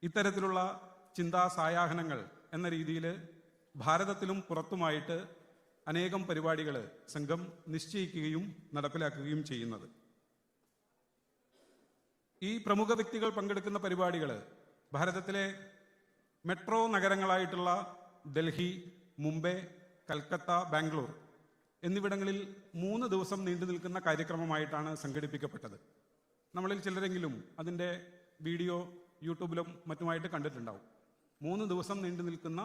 ഇത്തരത്തിലുള്ള ചിന്താ സായാഹ്നങ്ങൾ എന്ന രീതിയിൽ ഭാരതത്തിലും പുറത്തുമായിട്ട് അനേകം പരിപാടികൾ സംഘം നിശ്ചയിക്കുകയും നടപ്പിലാക്കുകയും ചെയ്യുന്നത്. ഈ പ്രമുഖ വ്യക്തികൾ പങ്കെടുക്കുന്ന പരിപാടികൾ ഭാരതത്തിലെ മെട്രോ നഗരങ്ങളായിട്ടുള്ള ഡൽഹി, മുംബൈ, കൽക്കത്ത, ബാംഗ്ലൂർ എന്നിവിടങ്ങളിൽ 3 ദിവസം നീണ്ടു നിൽക്കുന്ന കാര്യക്രമമായിട്ടാണ് സംഘടിപ്പിക്കപ്പെട്ടത്. നമ്മളിൽ ചിലരെങ്കിലും അതിൻ്റെ വീഡിയോ യൂട്യൂബിലും മറ്റുമായിട്ട് കണ്ടിട്ടുണ്ടാവും. 3 ദിവസം നീണ്ടു നിൽക്കുന്ന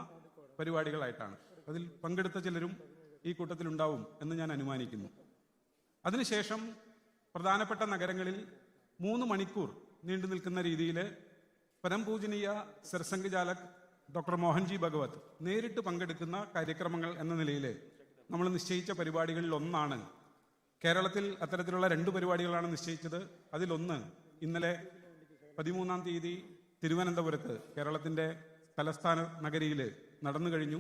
പരിപാടികളായിട്ടാണ്. അതിൽ പങ്കെടുത്ത ചിലരും ഈ കൂട്ടത്തിലുണ്ടാവും എന്ന് ഞാൻ അനുമാനിക്കുന്നു. അതിനുശേഷം പ്രധാനപ്പെട്ട നഗരങ്ങളിൽ 3 മണിക്കൂർ നീണ്ടു നിൽക്കുന്ന രീതിയിൽ പരംപൂജനീയ സർസംഘ് ചാലക് ഡോക്ടർ മോഹൻജി ഭഗവത് നേരിട്ട് പങ്കെടുക്കുന്ന കാര്യക്രമങ്ങൾ എന്ന നിലയിൽ നമ്മൾ നിശ്ചയിച്ച പരിപാടികളിൽ ഒന്നാണ്. കേരളത്തിൽ അത്തരത്തിലുള്ള 2 പരിപാടികളാണ് നിശ്ചയിച്ചത്. അതിലൊന്ന് ഇന്നലെ 13-ാം തീയതി തിരുവനന്തപുരത്ത് കേരളത്തിൻ്റെ തലസ്ഥാന നഗരിയിൽ നടന്നു കഴിഞ്ഞു.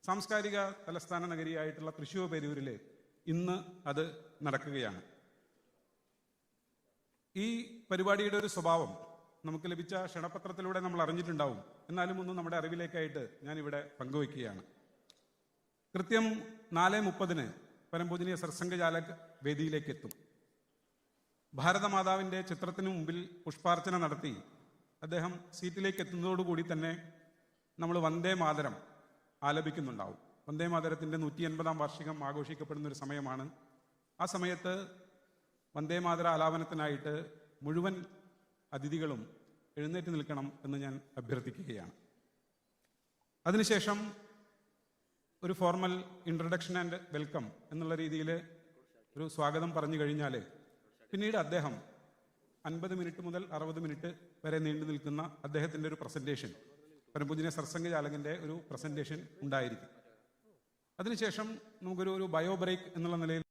സാംസ്കാരിക തലസ്ഥാന നഗരിയായിട്ടുള്ള തൃശ്ശൂർ പേരൂരിൽ ഇന്ന് അത് നടക്കുകയാണ്. ഈ പരിപാടിയുടെ ഒരു സ്വഭാവം നമുക്ക് ലഭിച്ച ക്ഷണപത്രത്തിലൂടെ നമ്മൾ അറിഞ്ഞിട്ടുണ്ടാവും. എന്നാലും ഒന്ന് നമ്മുടെ അറിവിലേക്കായിട്ട് ഞാനിവിടെ പങ്കുവയ്ക്കുകയാണ്. കൃത്യം 4:30 പരംപൂജനീയ സർസംഘ് ചാലക് വേദിയിലേക്ക് എത്തും. ഭാരതമാതാവിൻ്റെ ചിത്രത്തിന് മുമ്പിൽ പുഷ്പാർച്ചന നടത്തി അദ്ദേഹം സീറ്റിലേക്ക് എത്തുന്നതോടുകൂടി തന്നെ നമ്മൾ വന്ദേ മാതരം ആലപിക്കുന്നുണ്ടാവും. വന്ദേ മാതരത്തിൻ്റെ 180-ാം വാർഷികം ആഘോഷിക്കപ്പെടുന്ന ഒരു സമയമാണ്. ആ സമയത്ത് വന്ദേ മാതര ആലാപനത്തിനായിട്ട് മുഴുവൻ അതിഥികളും എഴുന്നേറ്റ് നിൽക്കണം എന്ന് ഞാൻ അഭ്യർത്ഥിക്കുകയാണ്. അതിനുശേഷം ഒരു ഫോർമൽ ഇൻട്രൊഡക്ഷൻ ആൻഡ് വെൽക്കം എന്നുള്ള രീതിയിൽ ഒരു സ്വാഗതം പറഞ്ഞു കഴിഞ്ഞാൽ പിന്നീട് അദ്ദേഹം 50 മിനിറ്റ് മുതൽ 60 മിനിറ്റ് വരെ നീണ്ടു നിൽക്കുന്ന അദ്ദേഹത്തിൻ്റെ ഒരു പ്രസൻറ്റേഷൻ, പരംപൂജനീയ സർസംഘ് ചാലകിൻ്റെ ഒരു പ്രസൻറ്റേഷൻ ഉണ്ടായിരിക്കും. അതിനുശേഷം നമുക്കൊരു ബയോ ബ്രേക്ക് എന്നുള്ള നിലയിൽ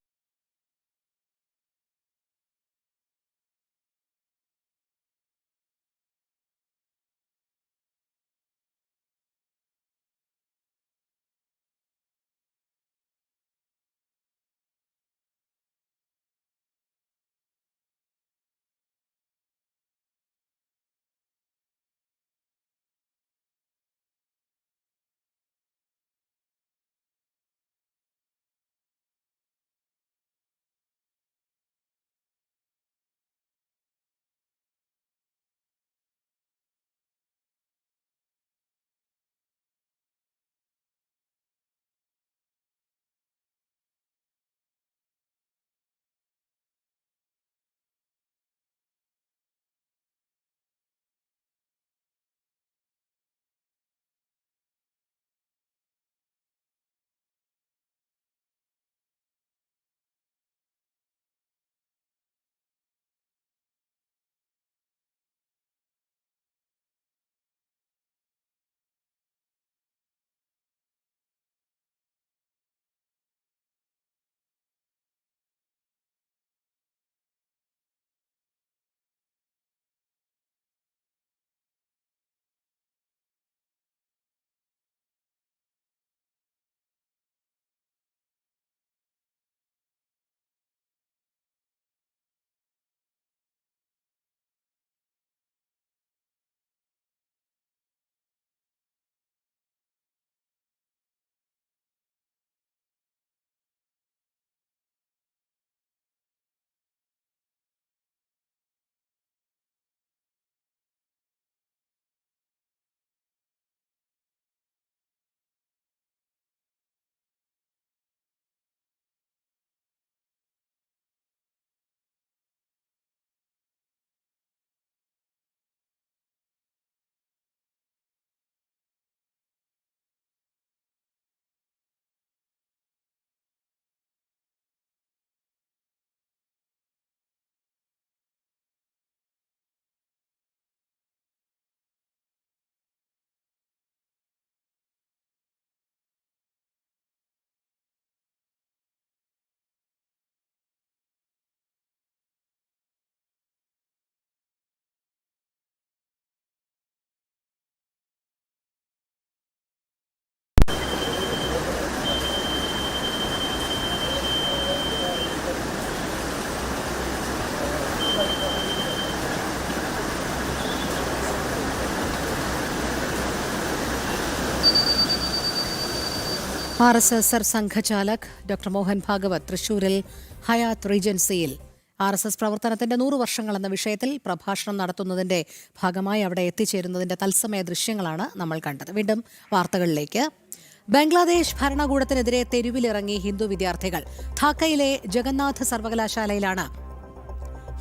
RSS സംഘചാലക് ഡോക്ടർ മോഹൻ ഭാഗവത് തൃശൂരിൽ ഹയാത്ത് റീജൻസിയിൽ RSS പ്രവർത്തനത്തിന്റെ 100 വർഷങ്ങൾ എന്ന വിഷയത്തിൽ പ്രഭാഷണം നടത്തുന്നതിന്റെ ഭാഗമായി അവിടെ എത്തിച്ചേരുന്നതിന്റെ തത്സമയ ദൃശ്യങ്ങളാണ് നമ്മൾ കണ്ടത്. വീണ്ടും വാർത്തകളിലേക്ക്. ബംഗ്ലാദേശ് ഭരണകൂടത്തിനെതിരെ തെരുവിലിറങ്ങി ഹിന്ദു വിദ്യാർത്ഥികൾ. ധാക്കയിലെ ജഗന്നാഥ് സർവകലാശാലയിലാണ്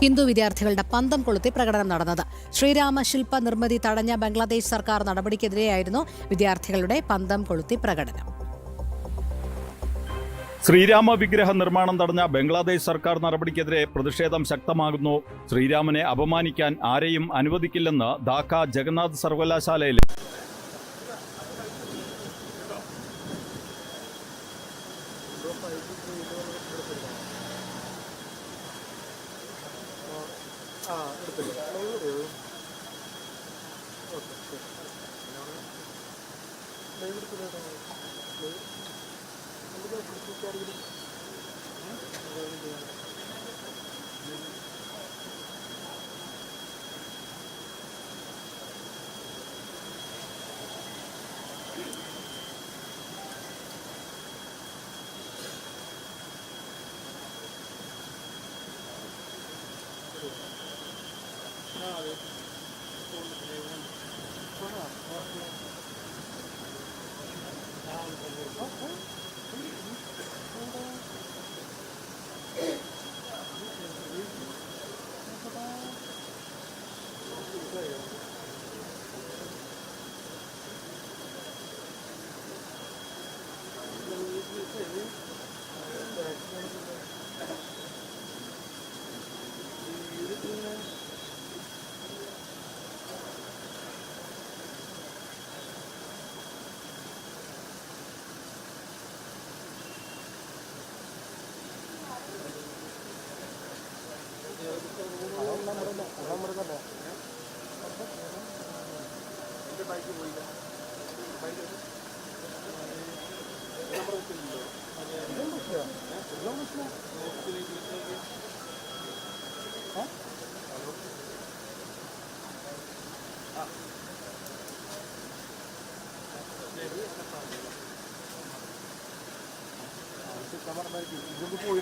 ഹിന്ദു വിദ്യാർത്ഥികളുടെ പന്തം കൊളുത്തി പ്രകടനം നടന്നത്. ശ്രീരാമ ശില്പ നിർമ്മിതി തടഞ്ഞ ബംഗ്ലാദേശ് സർക്കാർ നടപടിക്കെതിരെയായിരുന്നു വിദ്യാർത്ഥികളുടെ പന്തം കൊളുത്തി പ്രകടനം. ശ്രീരാമ വിഗ്രഹ നിർമ്മാണം തടഞ്ഞ ബംഗ്ലാദേശ് സർക്കാർ നടപടിക്കെതിരെ പ്രതിഷേധം ശക്തമാകുന്നു. ശ്രീരാമനെ അപമാനിക്കാൻ ആരെയും അനുവദിക്കില്ലെന്ന് ധാക്ക ജഗന്നാഥ് സർവകലാശാലയിലെ പോയി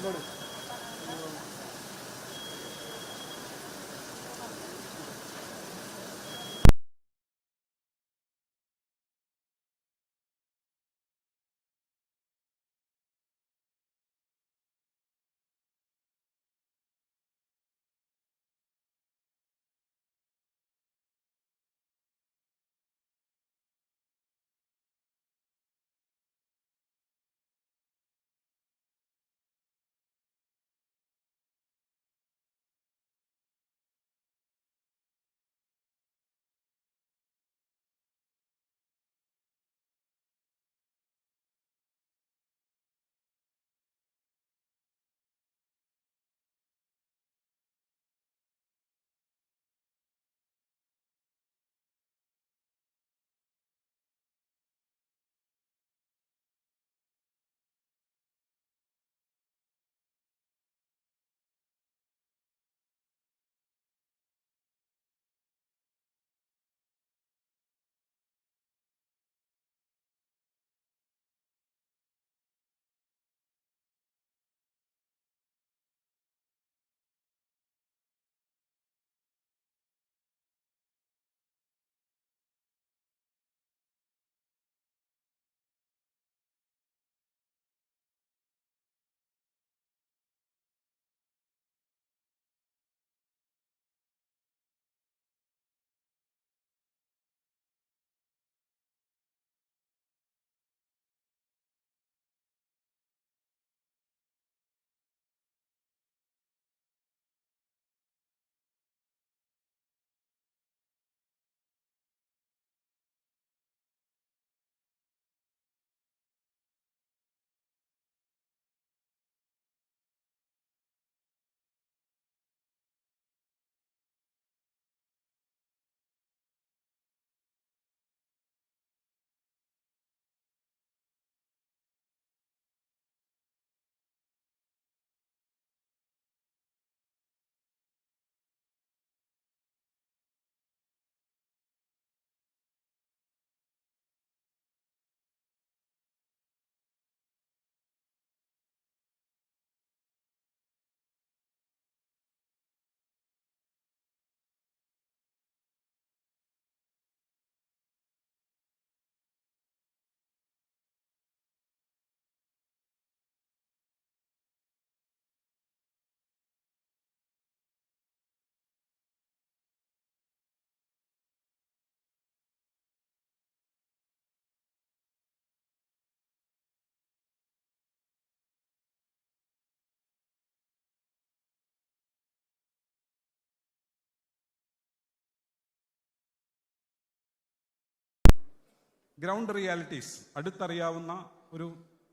ഗ്രൗണ്ട് റിയാലിറ്റീസ് അടുത്തറിയാവുന്ന ഒരു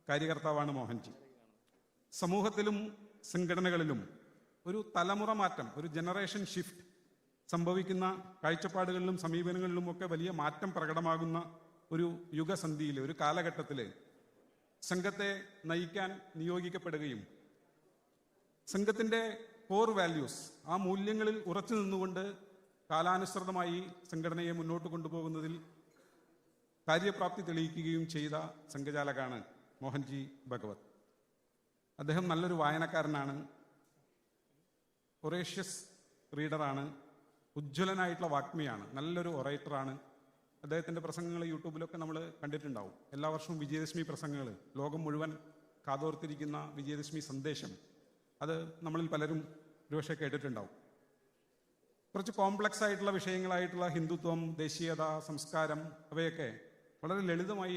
കാര്യകർത്താവാണ് മോഹൻജി. സമൂഹത്തിലും സംഘടനകളിലും ഒരു തലമുറ മാറ്റം, ഒരു ജനറേഷൻ ഷിഫ്റ്റ് സംഭവിക്കുന്ന കാഴ്ചപ്പാടുകളിലും സമീപനങ്ങളിലും ഒക്കെ വലിയ മാറ്റം പ്രകടമാകുന്ന ഒരു യുഗസന്ധിയിൽ, ഒരു കാലഘട്ടത്തിൽ സംഘത്തെ നയിക്കാൻ നിയോഗിക്കപ്പെടുകയും സംഘത്തിൻ്റെ കോർ വാല്യൂസ്, ആ മൂല്യങ്ങളിൽ ഉറച്ചു നിന്നുകൊണ്ട് കാലാനുസൃതമായി സംഘടനയെ മുന്നോട്ട് കൊണ്ടുപോകുന്നതിൽ കാര്യപ്രാപ്തി തെളിയിക്കുകയും ചെയ്ത സംഘചാലകാണ് മോഹൻജി ഭഗവത്. അദ്ദേഹം നല്ലൊരു വായനക്കാരനാണ്, ഒറേഷ്യസ് റീഡറാണ്, ഉജ്ജ്വലനായിട്ടുള്ള വാഗ്മിയാണ്, നല്ലൊരു ഒറേറ്ററാണ്. അദ്ദേഹത്തിൻ്റെ പ്രസംഗങ്ങൾ യൂട്യൂബിലൊക്കെ നമ്മൾ കണ്ടിട്ടുണ്ടാവും. എല്ലാ വർഷവും വിജയദശമി പ്രസംഗങ്ങൾ, ലോകം മുഴുവൻ കാതോർത്തിരിക്കുന്ന വിജയദശമി സന്ദേശം, അത് നമ്മളിൽ പലരും ഒരുപക്ഷെ കേട്ടിട്ടുണ്ടാവും. കുറച്ച് കോംപ്ലക്സ് ആയിട്ടുള്ള വിഷയങ്ങളായിട്ടുള്ള ഹിന്ദുത്വം, ദേശീയത, സംസ്കാരം, അവയൊക്കെ വളരെ ലളിതമായി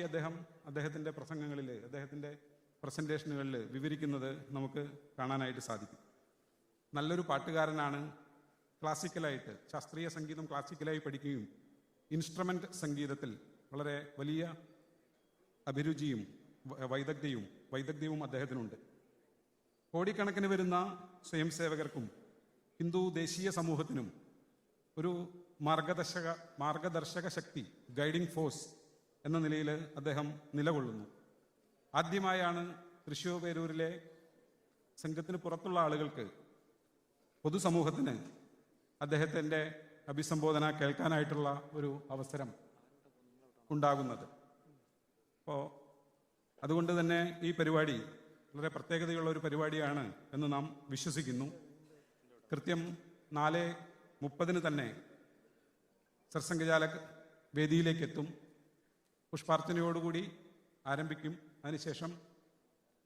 അദ്ദേഹത്തിൻ്റെ പ്രസംഗങ്ങളിൽ, അദ്ദേഹത്തിൻ്റെ പ്രസൻറ്റേഷനുകളിൽ വിവരിക്കുന്നത് നമുക്ക് കാണാനായിട്ട് സാധിക്കും. നല്ലൊരു പാട്ടുകാരനാണ്. ക്ലാസിക്കലായിട്ട്, ശാസ്ത്രീയ സംഗീതം ക്ലാസിക്കലായി പഠിക്കുകയും ഇൻസ്ട്രുമെൻ്റ് സംഗീതത്തിൽ വളരെ വലിയ അഭിരുചിയും വൈദഗ്ധ്യവും അദ്ദേഹത്തിനുണ്ട്. കോടിക്കണക്കിന് വരുന്ന സ്വയം സേവകർക്കും ഹിന്ദു ദേശീയ സമൂഹത്തിനും ഒരു മാർഗദർശക ശക്തി, ഗൈഡിംഗ് ഫോഴ്സ് എന്ന നിലയിൽ അദ്ദേഹം നിലകൊള്ളുന്നു. ആദ്യമായാണ് തൃശ്ശൂർ പേരൂരിലെ സംഘത്തിന് പുറത്തുള്ള ആളുകൾക്ക്, പൊതുസമൂഹത്തിന് അദ്ദേഹത്തിൻ്റെ അഭിസംബോധന കേൾക്കാനായിട്ടുള്ള ഒരു അവസരം ഉണ്ടാകുന്നത്. അപ്പോൾ അതുകൊണ്ട് തന്നെ ഈ പരിപാടി വളരെ പ്രത്യേകതയുള്ള ഒരു പരിപാടിയാണ് എന്ന് നാം വിശ്വസിക്കുന്നു. കൃത്യം 4:30 തന്നെ സർസംഘചാലക് വേദിയിലേക്ക് എത്തും. പുഷ്പാർച്ചനയോടുകൂടി ആരംഭിക്കും. അതിനുശേഷം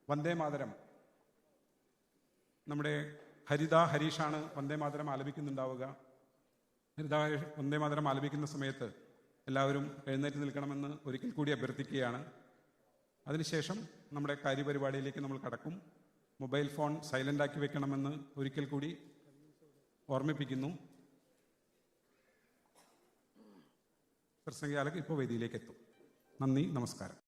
വന്ദേമാതരം, നമ്മുടെ ഹരീഷാണ് വന്ദേമാതരം ആലപിക്കുന്നുണ്ടാവുക. വന്ദേമാതരം ആലപിക്കുന്ന സമയത്ത് എല്ലാവരും എഴുന്നേറ്റ് നിൽക്കണമെന്ന് ഒരിക്കൽ കൂടി അഭ്യർത്ഥിക്കുകയാണ്. അതിനുശേഷം നമ്മുടെ കാര്യപരിപാടിയിലേക്ക് നമ്മൾ കടക്കും. മൊബൈൽ ഫോൺ സൈലൻ്റ് ആക്കി വെക്കണമെന്ന് ഒരിക്കൽ കൂടി ഓർമ്മിപ്പിക്കുന്നു. സർസംഘചാലക് ഇപ്പോൾ വേദിയിലേക്ക് എത്തും. നന്ദി, നമസ്കാരം.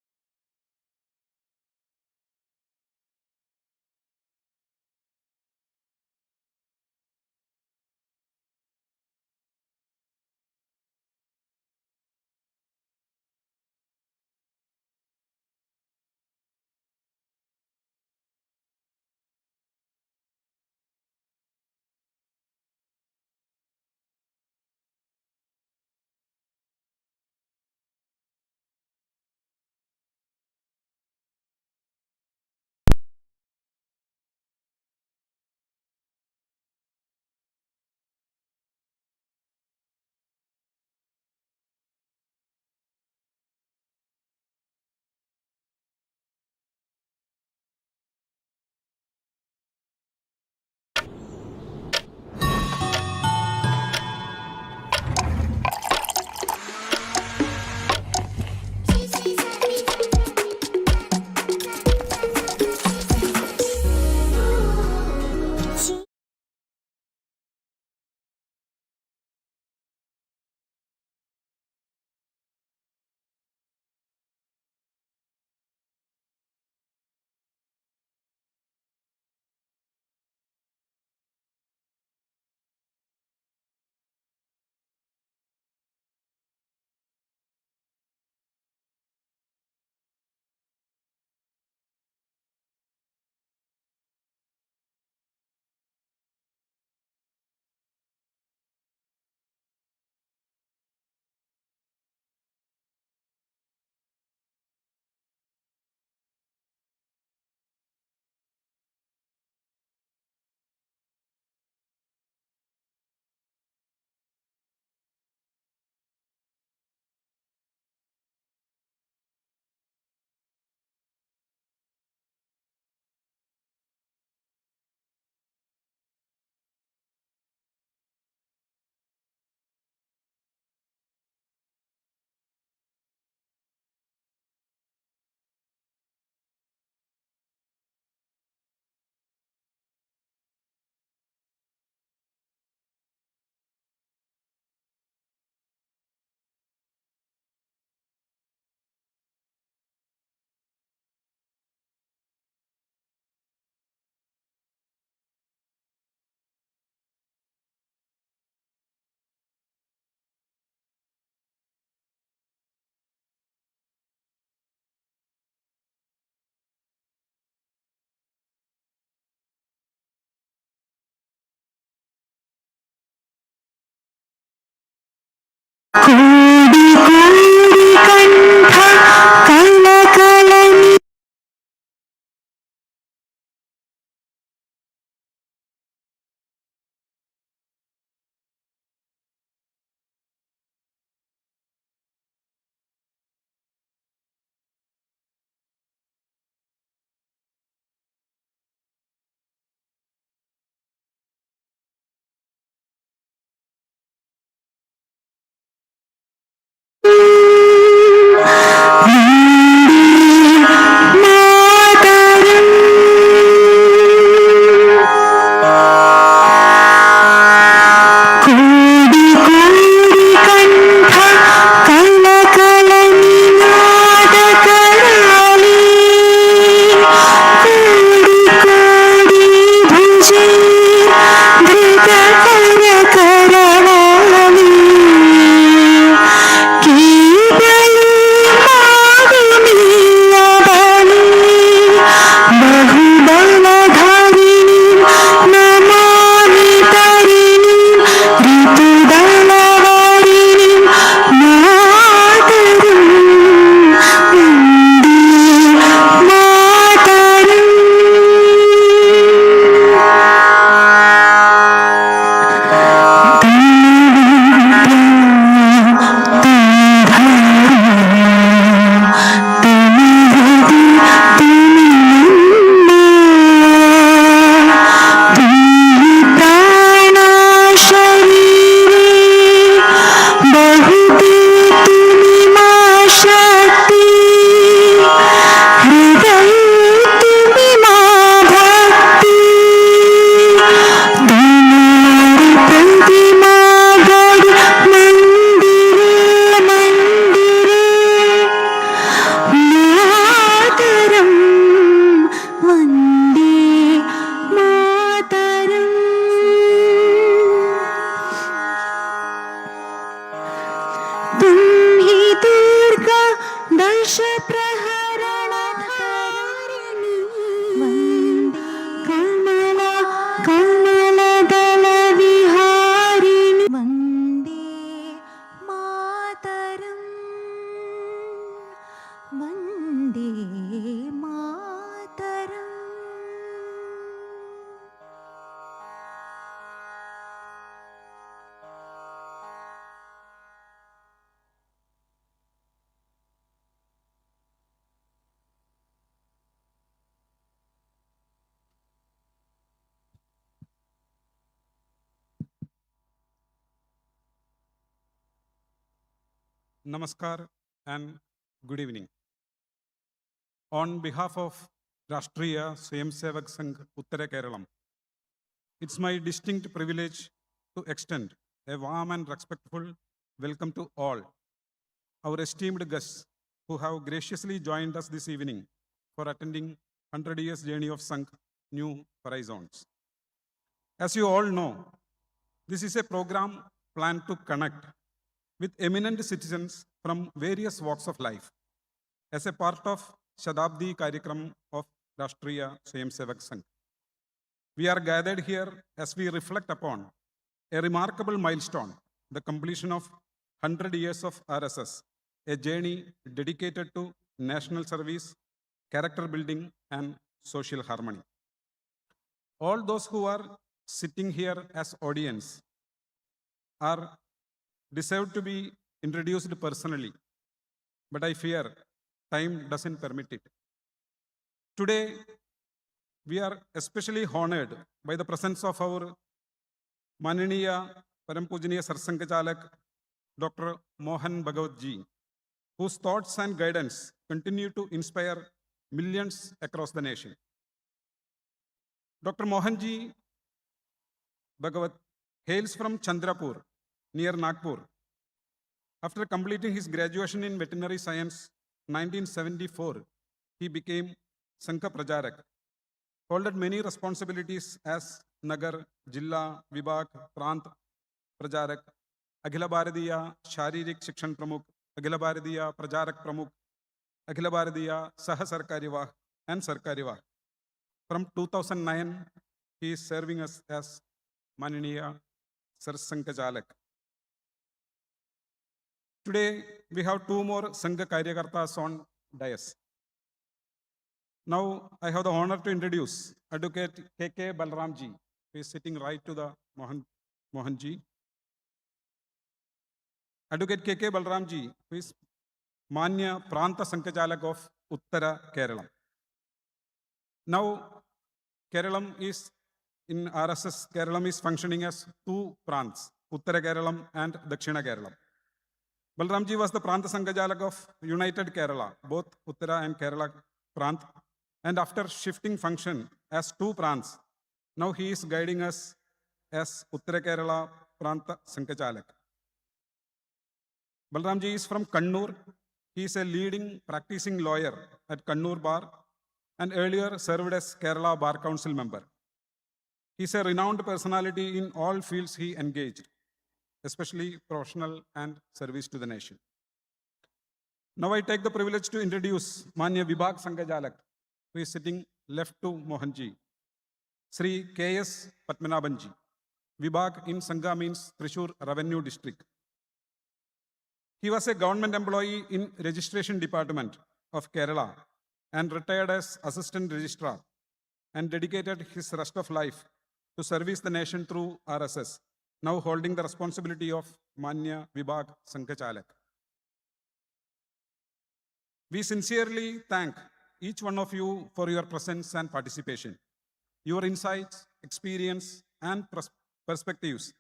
Namaskar and good evening. On behalf of Rashtriya Swayamsevak Sangh Uttara Keralam, it's my distinct privilege to extend a warm and respectful welcome to all our esteemed guests who have graciously joined us this evening for attending 100 years journey of Sangh New Horizons. As you all know, this is a program planned to connect with eminent citizens from various walks of life as a part of Shatabdi Karyakram of Rashtriya Swayamsevak Sangh. We are gathered here as we reflect upon a remarkable milestone, the completion of 100 years of RSS, a journey dedicated to national service, character building, and social harmony. All those who are sitting here as audience are deserve to be introduced personally, but I fear time doesn't permit it. Today, we are especially honored by the presence of our Mananiya Parampujaniya Sarsankachalak, Dr. Mohan Bhagwat ji, whose thoughts and guidance continue to inspire millions across the nation. Dr. Mohan ji Bhagwat hails from Chandrapur, near Nagpur. After completing his graduation in veterinary science 1974, he became Sankha Prajarak, holded many responsibilities as Nagar, Jilla, Vibhag, Prant Prajarak, Akhila Bharatiya Sharirik Shikshan Pramukh, Akhila Bharatiya Prajarak Pramukh, Akhila Bharatiya Saha Sarkari Vah, and Sarkari Vah. From 2009, he is serving us as Mananiya Sarsankachalak. Today, we have two more Sangha Karyakartas on dais. Now, I have the honor to introduce Advocate K.K. Balramji, who is sitting right to the Mohanji. Advocate K.K. Balramji, who is Manya Pranta Sankajalak of Uttara Kerala. Now, Keralam is, in RSS, Keralam is functioning as two prants, Uttara Keralam and Dakshina Keralam. Balramji was the Pranta Sankajalak of United Kerala, both Uttara and Kerala Prant. And after shifting function as two prants, now he is guiding us as Uttara Kerala Pranta Sankajalak. Balramji is from Kannur. He is a leading practicing lawyer at Kannur Bar and earlier served as Kerala Bar Council member. He is a renowned personality in all fields he engaged, especially professional and service to the nation. Now I take the privilege to introduce Manya Vibhag Sankajalak, who is sitting left to Mohanji, Sri K.S. Patmanabanji. Vibhag in Sangha means THRISSUR Revenue District. He was a government employee in Registration Department of Kerala and retired as Assistant Registrar and dedicated his rest of life to service the nation through RSS, now holding the responsibility of Manya Vibhag Sankachalak. We sincerely thank each one of you for your presence and participation. Your insights, experience, and perspectives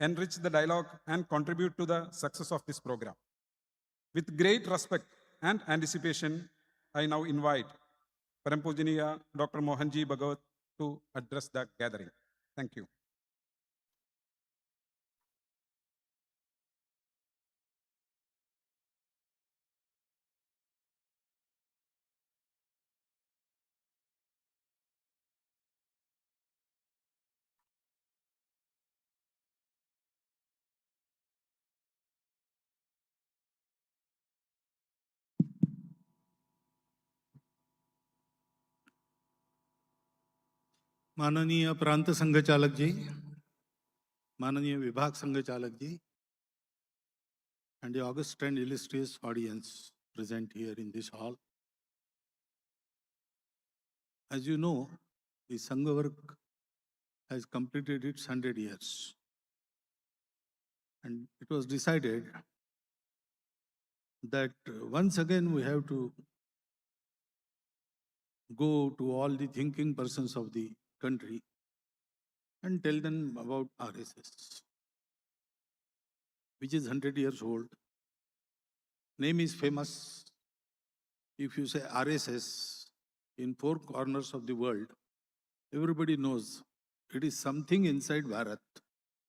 enrich the dialogue and contribute to the success of this program. With great respect and anticipation, I now invite Param Pujaniya Dr. Mohan Bhagwat to address the gathering. Thank you. माननीय प्रांत संघ चालक जी, माननीय विभाग संघ चालक जी, and the august and illustrious audience present here in this hall. As you know, the Sangha work has completed its 100 years. And it was decided that once again we have to go to all the thinking persons of the country and tell them about RSS, which is 100 years old. Name is famous. If you say RSS in four corners of the world, everybody knows it is something inside Bharat,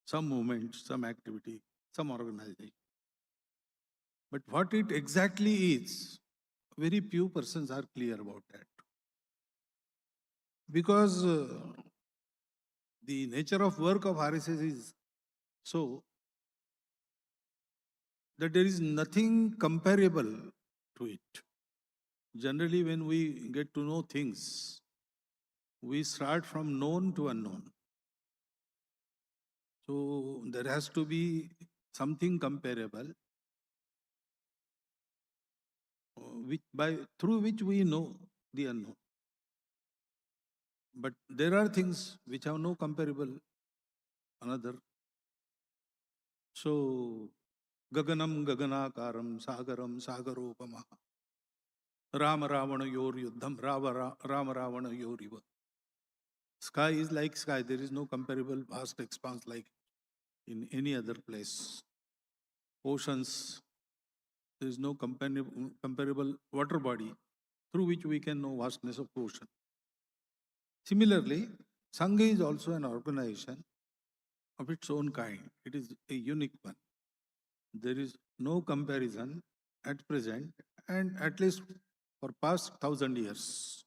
some movement, some activity, some organization. But what it exactly is, very few persons are clear about that. Because the nature of work of RSS is so that there is nothing comparable to it. Generally, when we get to know things, we start from known to unknown. So there has to be something comparable through which we know the unknown. But there are things which have no comparable another. So, Gaganam Gaganakaram Sagaram Sagaropama Rama Ravana Yor Yuddham Rama Ravana Yoriva. Sky is like sky. There is no comparable vast expanse like in any other place. Oceans, there is no comparable water body through which we can know vastness of ocean. Similarly, Sangha is also an organization of its own kind. It is a unique one. There is no comparison at present and at least for past 1,000 years.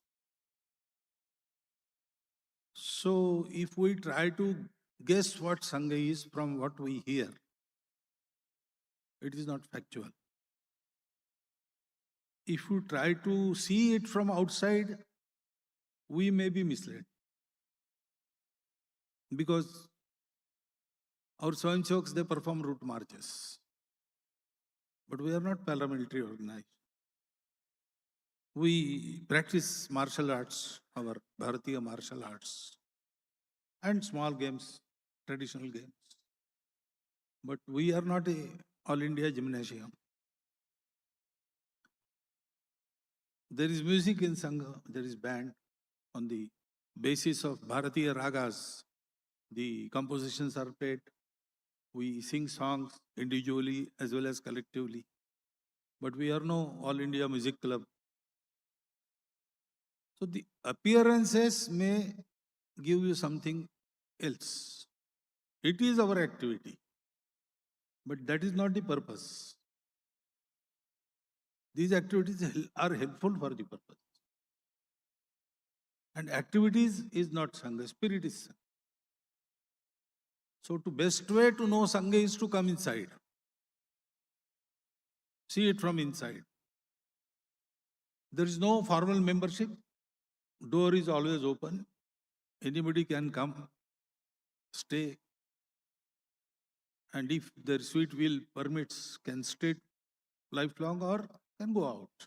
So if we try to guess what Sangha is from what we hear, it is not factual. If you try to see it from outside, we may be misled. Because our Swayamsevaks, they perform route marches. but we are not paramilitary organized. We practice martial arts, our Bharatiya martial arts, and small games, traditional games. But we are not a all India gymnasium. There is music in Sangha, there is band on the basis of Bharatiya ragas. The compositions are played. We sing songs individually as well as collectively. But we are no all India music club. So the appearances may give you something else. It is our activity, but that is not the purpose. These activities are helpful for the purpose. And activities is not Sangha, spirit is Sangha. So to best way to know Sangha is to come inside. See it from inside. There is no formal membership. Door is always open. Anybody can come, stay. And if their sweet will permits, can stay lifelong or can go out.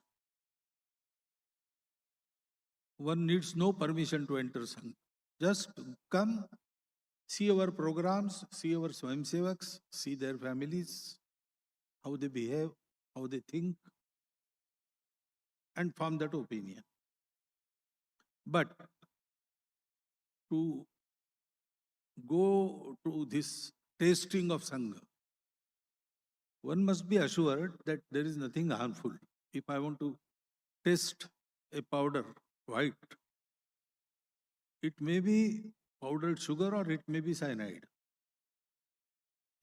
One needs no permission to enter Sangha. Just come, see our programs, see our Swayamsevaks, see their families, how they behave, how they think, and form that opinion. But to go to this tasting of Sangha, one must be assured that there is nothing harmful. If I want to taste a powder, white, it may be powdered sugar or it may be cyanide.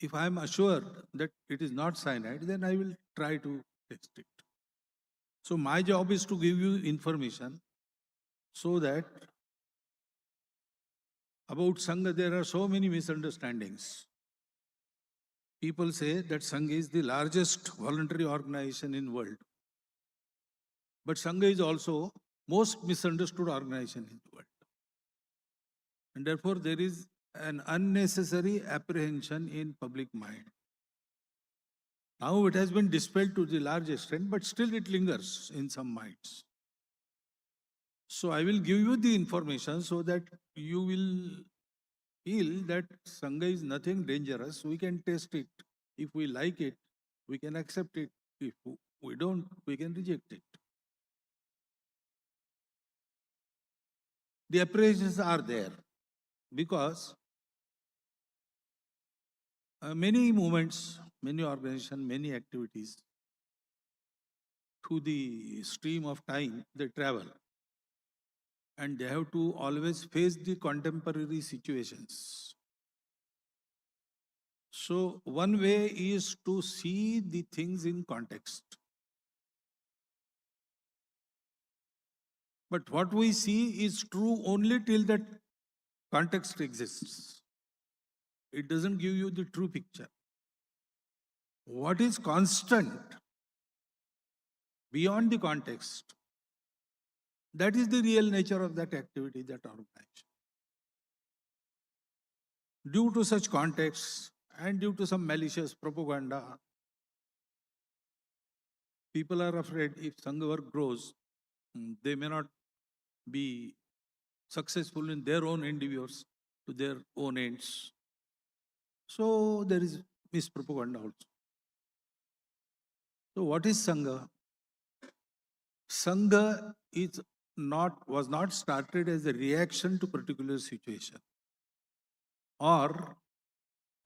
If I am assured that it is not cyanide, then I will try to taste it. So my job is to give you information so that about Sangha there are so many misunderstandings. People say that Sangha is the largest voluntary organization in the world. But Sangha is also most misunderstood organization in the world. And therefore there is an unnecessary apprehension in public mind. Now it has been dispelled to the large extent, but still it lingers in some minds. So I will give you the information so that you will feel that Sangha is nothing dangerous. We can test it. If we like it, we can accept it. If we don't, we can reject it. The apprehensions are there because many movements, many organizations, many activities, through the stream of time, they travel. And they have to always face the contemporary situations. So one way is to see the things in context. But what we see is true only till that context exists. It doesn't give you the true picture. What is constant beyond the context, that is the real nature of that activity, that organization. Due to such contexts and due to some malicious propaganda, people are afraid if Sangha work grows, they may not be successful in their own endeavors to their own ends. So there is mispropaganda also. So what is Sangha? Sangha was not started as a reaction to particular situation or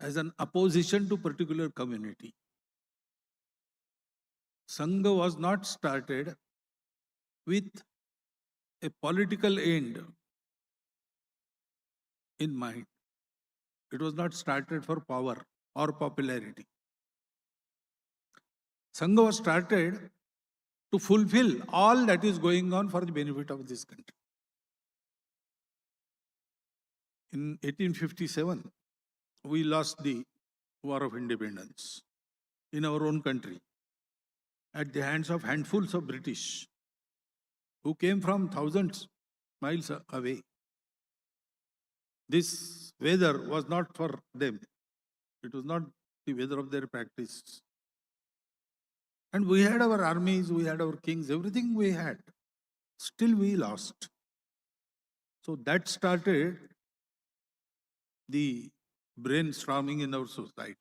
as an opposition to particular community. Sangha was not started with a political end in mind. It was not started for power or popularity. Sangha was started to fulfill all that is going on for the benefit of this country. In 1857, we lost the War of Independence in our own country at the hands of handfuls of British who came from thousands miles away. This weather was not for them. It was not the weather of their practice. And we had our armies, we had our kings, everything we had. Still we lost. So that started the brainstorming in our society.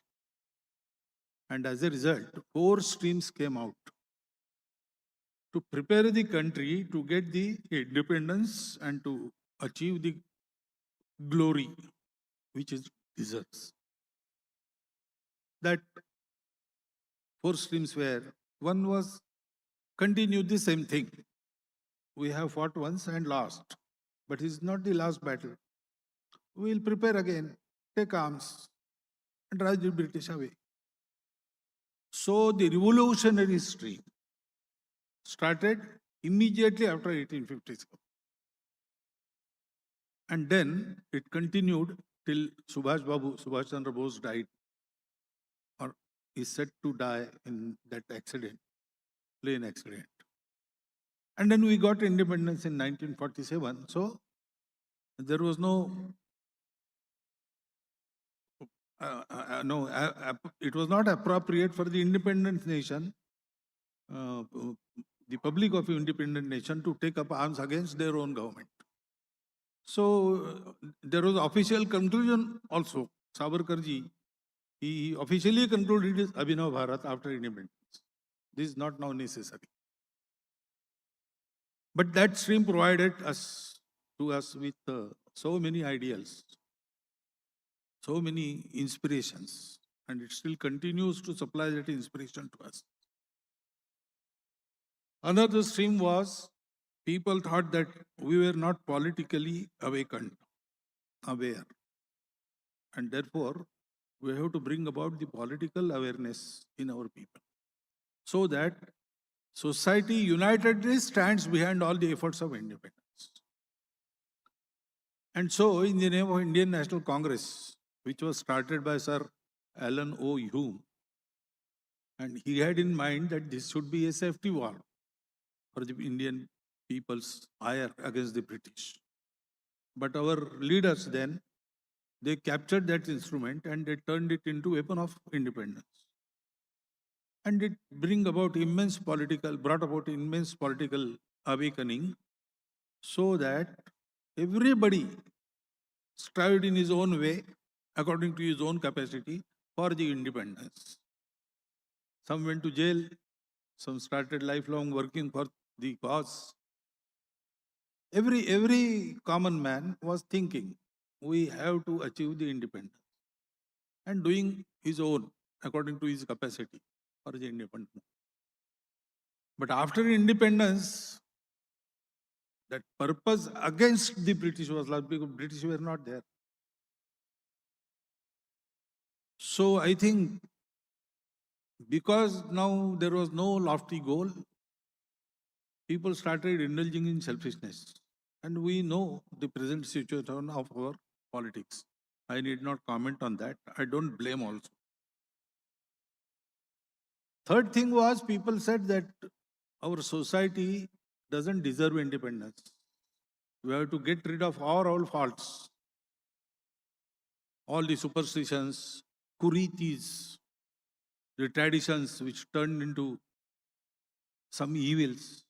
And as a result, 4 streams came out to prepare the country to get the independence and to achieve the glory which it deserves. That 4 streams were, one was continue the same thing. We have fought once and lost, but it's not the last battle. We will prepare again, take arms, and drive the British away. So the revolutionary stream started immediately after 1857. And then it continued till Subhash Chandra Bose died, or is said to die in that accident, plane accident. And then we got independence in 1947. So there was it was not appropriate for the independent nation, the public of independent nation, to take up arms against their own government. So there was official conclusion also. Savarkarji, he officially concluded his Abhinav Bharat after independence. This is not now necessary. But that stream provided to us with so many ideals, so many inspirations, and it still continues to supply that inspiration to us. Another stream was, people thought that we were not politically aware, and therefore we have to bring about the political awareness in our people, so that society unitedly stands behind all the efforts of independence. And so, in the name of Indian National Congress, which was started by Sir Alan O. Hume, and he had in mind that this should be a safety wall for the Indian people's ire against the British. But our leaders then, they captured that instrument and they turned it into a weapon of independence. And it brought about immense political awakening, so that everybody strived in his own way, according to his own capacity, for the independence. Some went to jail, some started lifelong working for the cause. Every common man was thinking, we have to achieve the independence, and doing his own, according to his capacity, for the independence. But after independence, that purpose against the British was lost, because British were not there. So I think, because now there was no lofty goal, people started indulging in selfishness. And we know the present situation of our politics. I need not comment on that. I don't blame also. Third thing was, people said that our society doesn't deserve independence. We have to get rid of all our faults, all the superstitions, kuritis, the traditions which turned into some evils.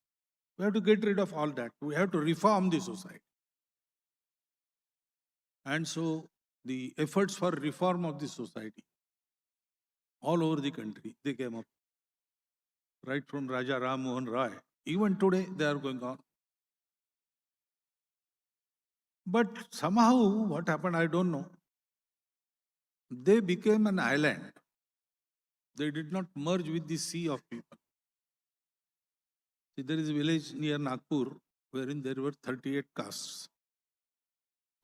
We have to get rid of all that. We have to reform the society. And so the efforts for reform of the society all over the country, they came up. Right from Raja Ram Mohan Roy, even today they are going on. But somehow, what happened, I don't know. They became an island. They did not merge with the sea of people. See, there is a village near Nagpur wherein there were 38 castes.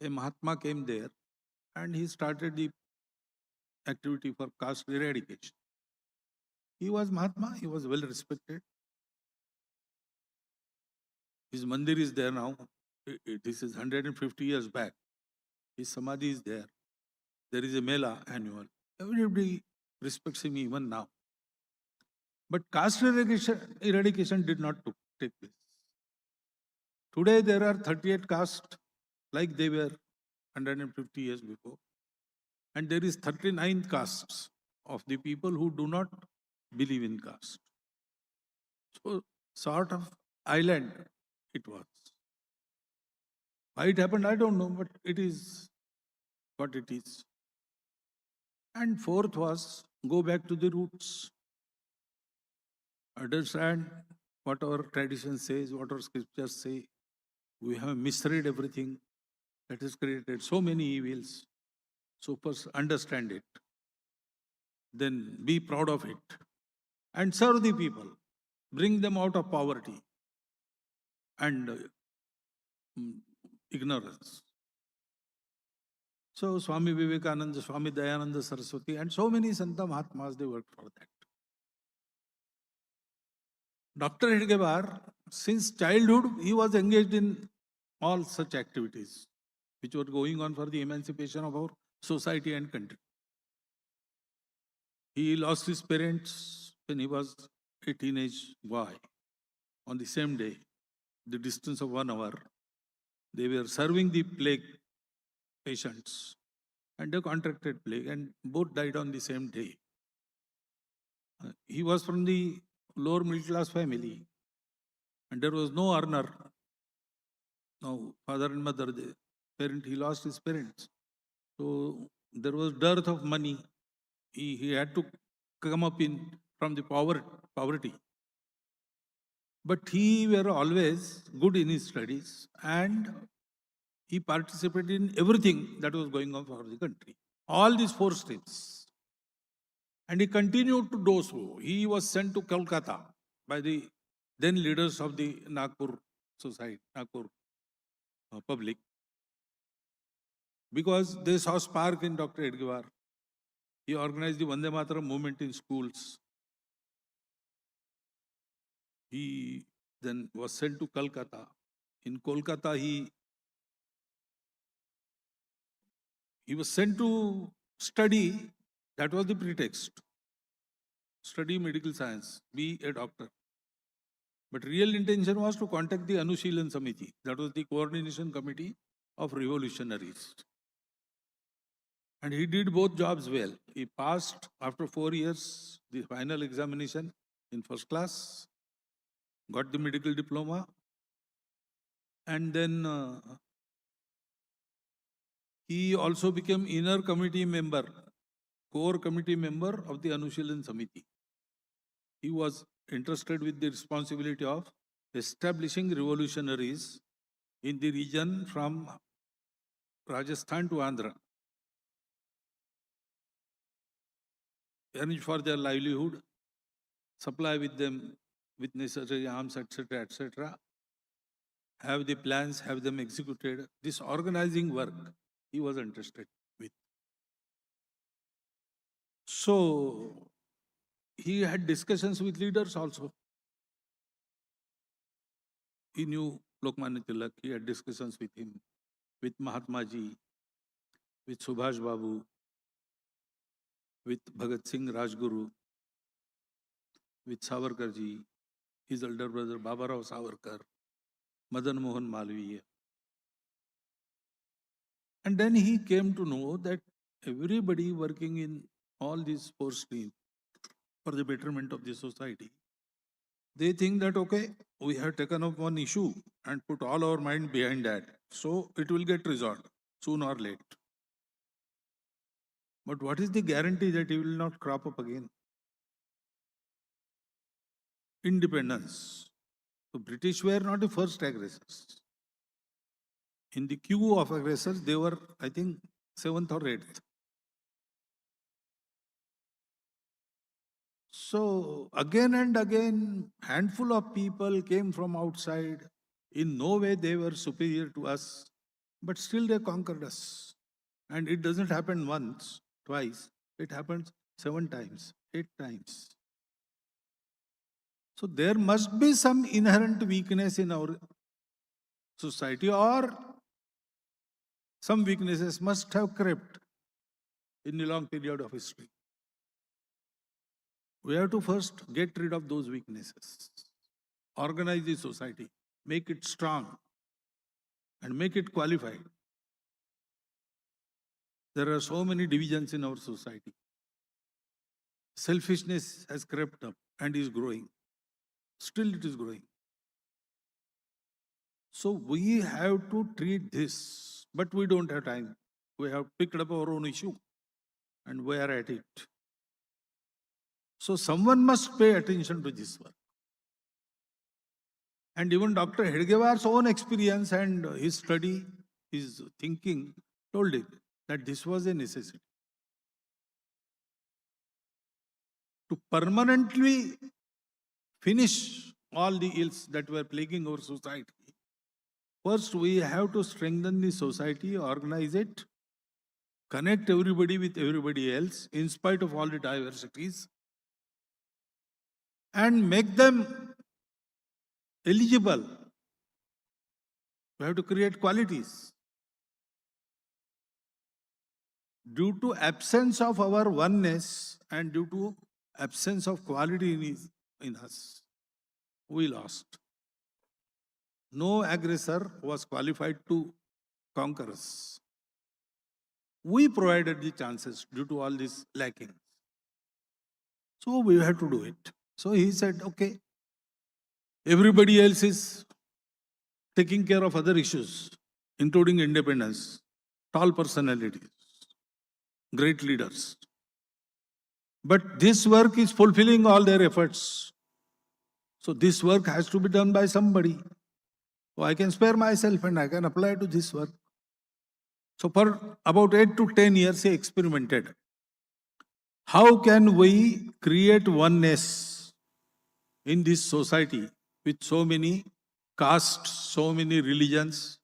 A Mahatma came there and he started the activity for caste eradication. He was Mahatma, he was well respected. His mandir is there now. This is 150 years back. His samadhi is there. There is a mela annual. Everybody respects him even now. But caste eradication did not take place. Today there are 38 castes like they were 150 years before. And there is 39 castes of the people who do not believe in caste. So, sort of island it was. Why it happened, I don't know, but it is what it is. And fourth was go back to the roots. Understand what our tradition says, what our scriptures say. We have misread everything that has created so many evils. So first understand it. Then be proud of it. And serve the people. Bring them out of poverty and ignorance. So Swami Vivekananda, Swami Dayananda Saraswati, and so many Santa Mahatmas, they worked for that. Dr. Hedgevar, since childhood, he was engaged in all such activities which were going on for the emancipation of our society and country. He lost his parents when he was a teenage boy. On the same day, the distance of 1 hour, they were serving the plague patients and they contracted plague and both died on the same day. He was from the lower middle class family and there was no earner. Now, father and mother, he lost his parents. So there was dearth of money. He had to come up from the poverty. But he were always good in his studies and he participated in everything that was going on for the country. All these 4 steps. And he continued to do so. He was sent to Kolkata by the then leaders of the Nagpur society, Nagpur public, because they saw spark in Dr. Hedgevar. He organized the Vande Mataram movement in schools. He then was sent to Kolkata. In Kolkata, he was sent to study. That was the pretext. Study medical science, be a doctor. But real intention was to contact the Anushilan Samiti. That was the coordination committee of revolutionaries. And he did both jobs well. He passed after 4 years the final examination in first class, got the medical diploma, and then he also became inner committee member, core committee member of the Anushilan Samiti. He was interested with the responsibility of establishing revolutionaries in the region from Rajasthan to Andhra, arrange for their livelihood, supply with them with necessary arms, etc., etc., have the plans, have them executed. This organizing work he was interested with. So he had discussions with leaders also. He knew Lokmanya Tilak, he had discussions with him, with Mahatma Ji, with Subhash Babu, with Bhagat Singh Rajguru, with Savarkar Ji, his elder brother Babarao Savarkar, Madan Mohan Malviya. And then he came to know that everybody working in all these 4 streams for the betterment of the society, they think that, okay, we have taken up one issue and put all our mind behind that, so it will get resolved sooner or late. But what is the guarantee that it will not crop up again? Independence. The British were not the first aggressors. In the queue of aggressors, they were, I think, 7th or 8th. So again and again, handful of people came from outside. In no way they were superior to us, but still they conquered us. And it doesn't happen once, twice. It happens 7 times, 8 times. So there must be some inherent weakness in our society, or some weaknesses must have crept in the long period of history. We have to first get rid of those weaknesses, organize the society, make it strong, and make it qualified. There are so many divisions in our society. Selfishness has crept up and is growing. Still it is growing. So we have to treat this, but we don't have time. We have picked up our own issue and we are at it. So someone must pay attention to this work. And even Dr. Hedgewar's own experience and his study, his thinking told him that this was a necessity. To permanently finish all the ills that were plaguing our society, first we have to strengthen the society, organize it, connect everybody with everybody else in spite of all the diversities, and make them eligible. We have to create qualities. Due to absence of our oneness and due to absence of quality in us, we lost. No aggressor was qualified to conquer us. We provided the chances due to all these lackings. So we had to do it. So he said, okay, everybody else is taking care of other issues, including independence, tall personalities, great leaders. But this work is fulfilling all their efforts. So this work has to be done by somebody. So I can spare myself and I can apply to this work. So for about 8 to 10 years, he experimented. How can we create oneness in this society with so many castes, so many religions,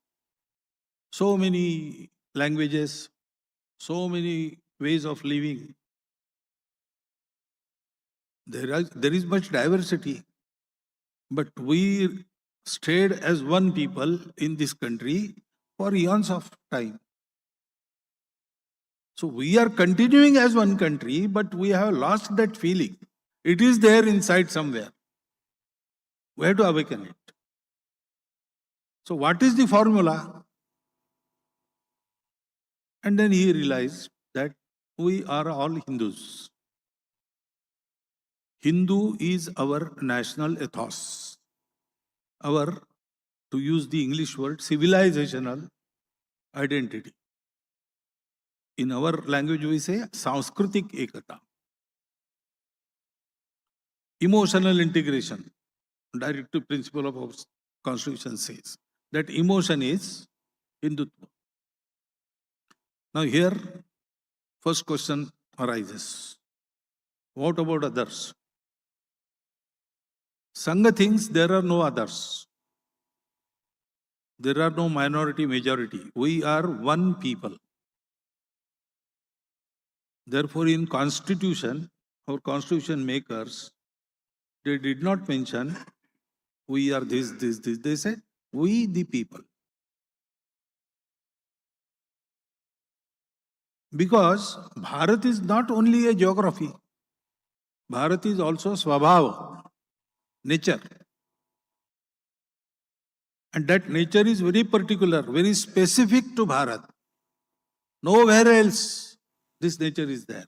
so many languages, so many ways of living? There is much diversity, but we stayed as one people in this country for eons of time. So we are continuing as one country, but we have lost that feeling. It is there inside somewhere. We have to awaken it. So what is the formula? And then he realized that we are all Hindus. Hindu is our national ethos. Our, to use the English word, civilizational identity. In our language we say Sanskritik Ekata. Emotional integration, directive principle of our constitution says that emotion is Hindutva. Now here, first question arises. What about others? Sangha thinks there are no others. There are no minority, majority. We are one people. Therefore, in Constitution, our Constitution makers, they did not mention we are this. They said, we the people. Because Bharat is not only a geography. Bharat is also Swabhava, nature. And that nature is very particular, very specific to Bharat. Nowhere else this nature is there.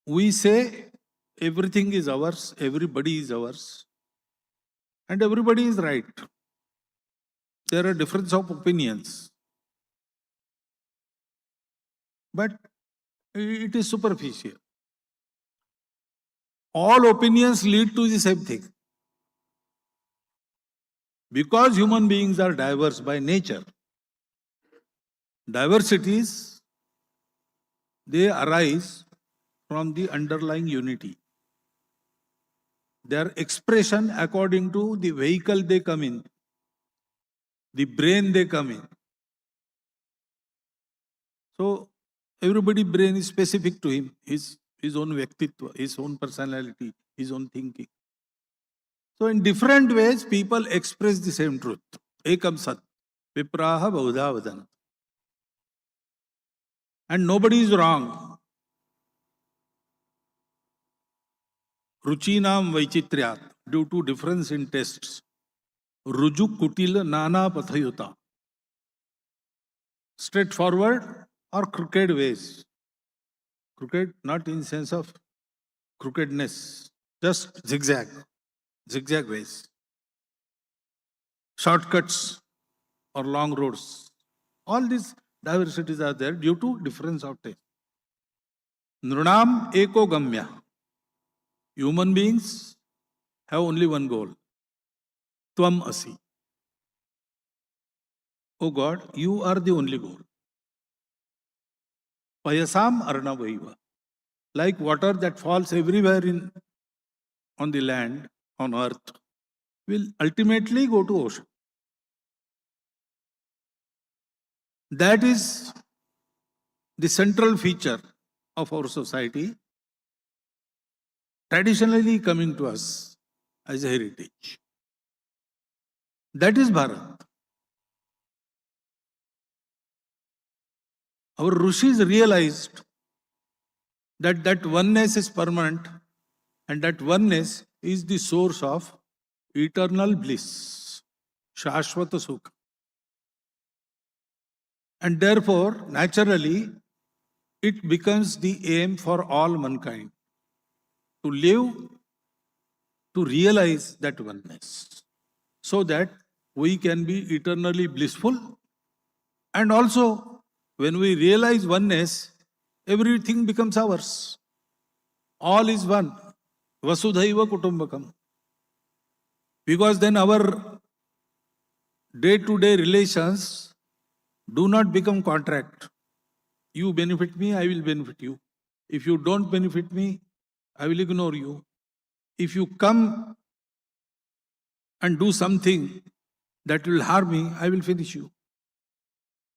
We say everything is ours, everybody is ours, and everybody is right. There are differences of opinions. But it is superficial. All opinions lead to the same thing. Because human beings are diverse by nature, diversities, they arise from the underlying unity. Their expression according to the vehicle they come in, the brain they come in. So everybody's brain is specific to him, his own vyaktitva, his own personality, his own thinking. So in different ways, people express the same truth. Ekam sat, vipraha bahudha vadanti. And nobody is wrong. Ruchinam vaichitriat, due to difference in tastes. Ruju kutil nana pathayuta. Straightforward or crooked ways. Crooked not in sense of crookedness, just zigzag ways, shortcuts or long roads. All these diversities are there due to difference of taste. Nrunam eko gamya. Human beings have only one goal. Tvam asi. Oh God, you are the only goal. Payasam arnavaiva. Like water that falls everywhere on the land, on earth, will ultimately go to ocean. That is the central feature of our society, traditionally coming to us as a heritage. That is Bharat. Our rishis realized that oneness is permanent, and that oneness is the source of eternal bliss, Shashvata Sukha. And therefore, naturally, it becomes the aim for all mankind to live, to realize that oneness, so that we can be eternally blissful. And also, when we realize oneness, everything becomes ours. All is one. Vasudhaiva Kutumbakam. Because then our day-to-day relations do not become contract. You benefit me, I will benefit you. If you don't benefit me, I will ignore you. If you come and do something that will harm me, I will finish you.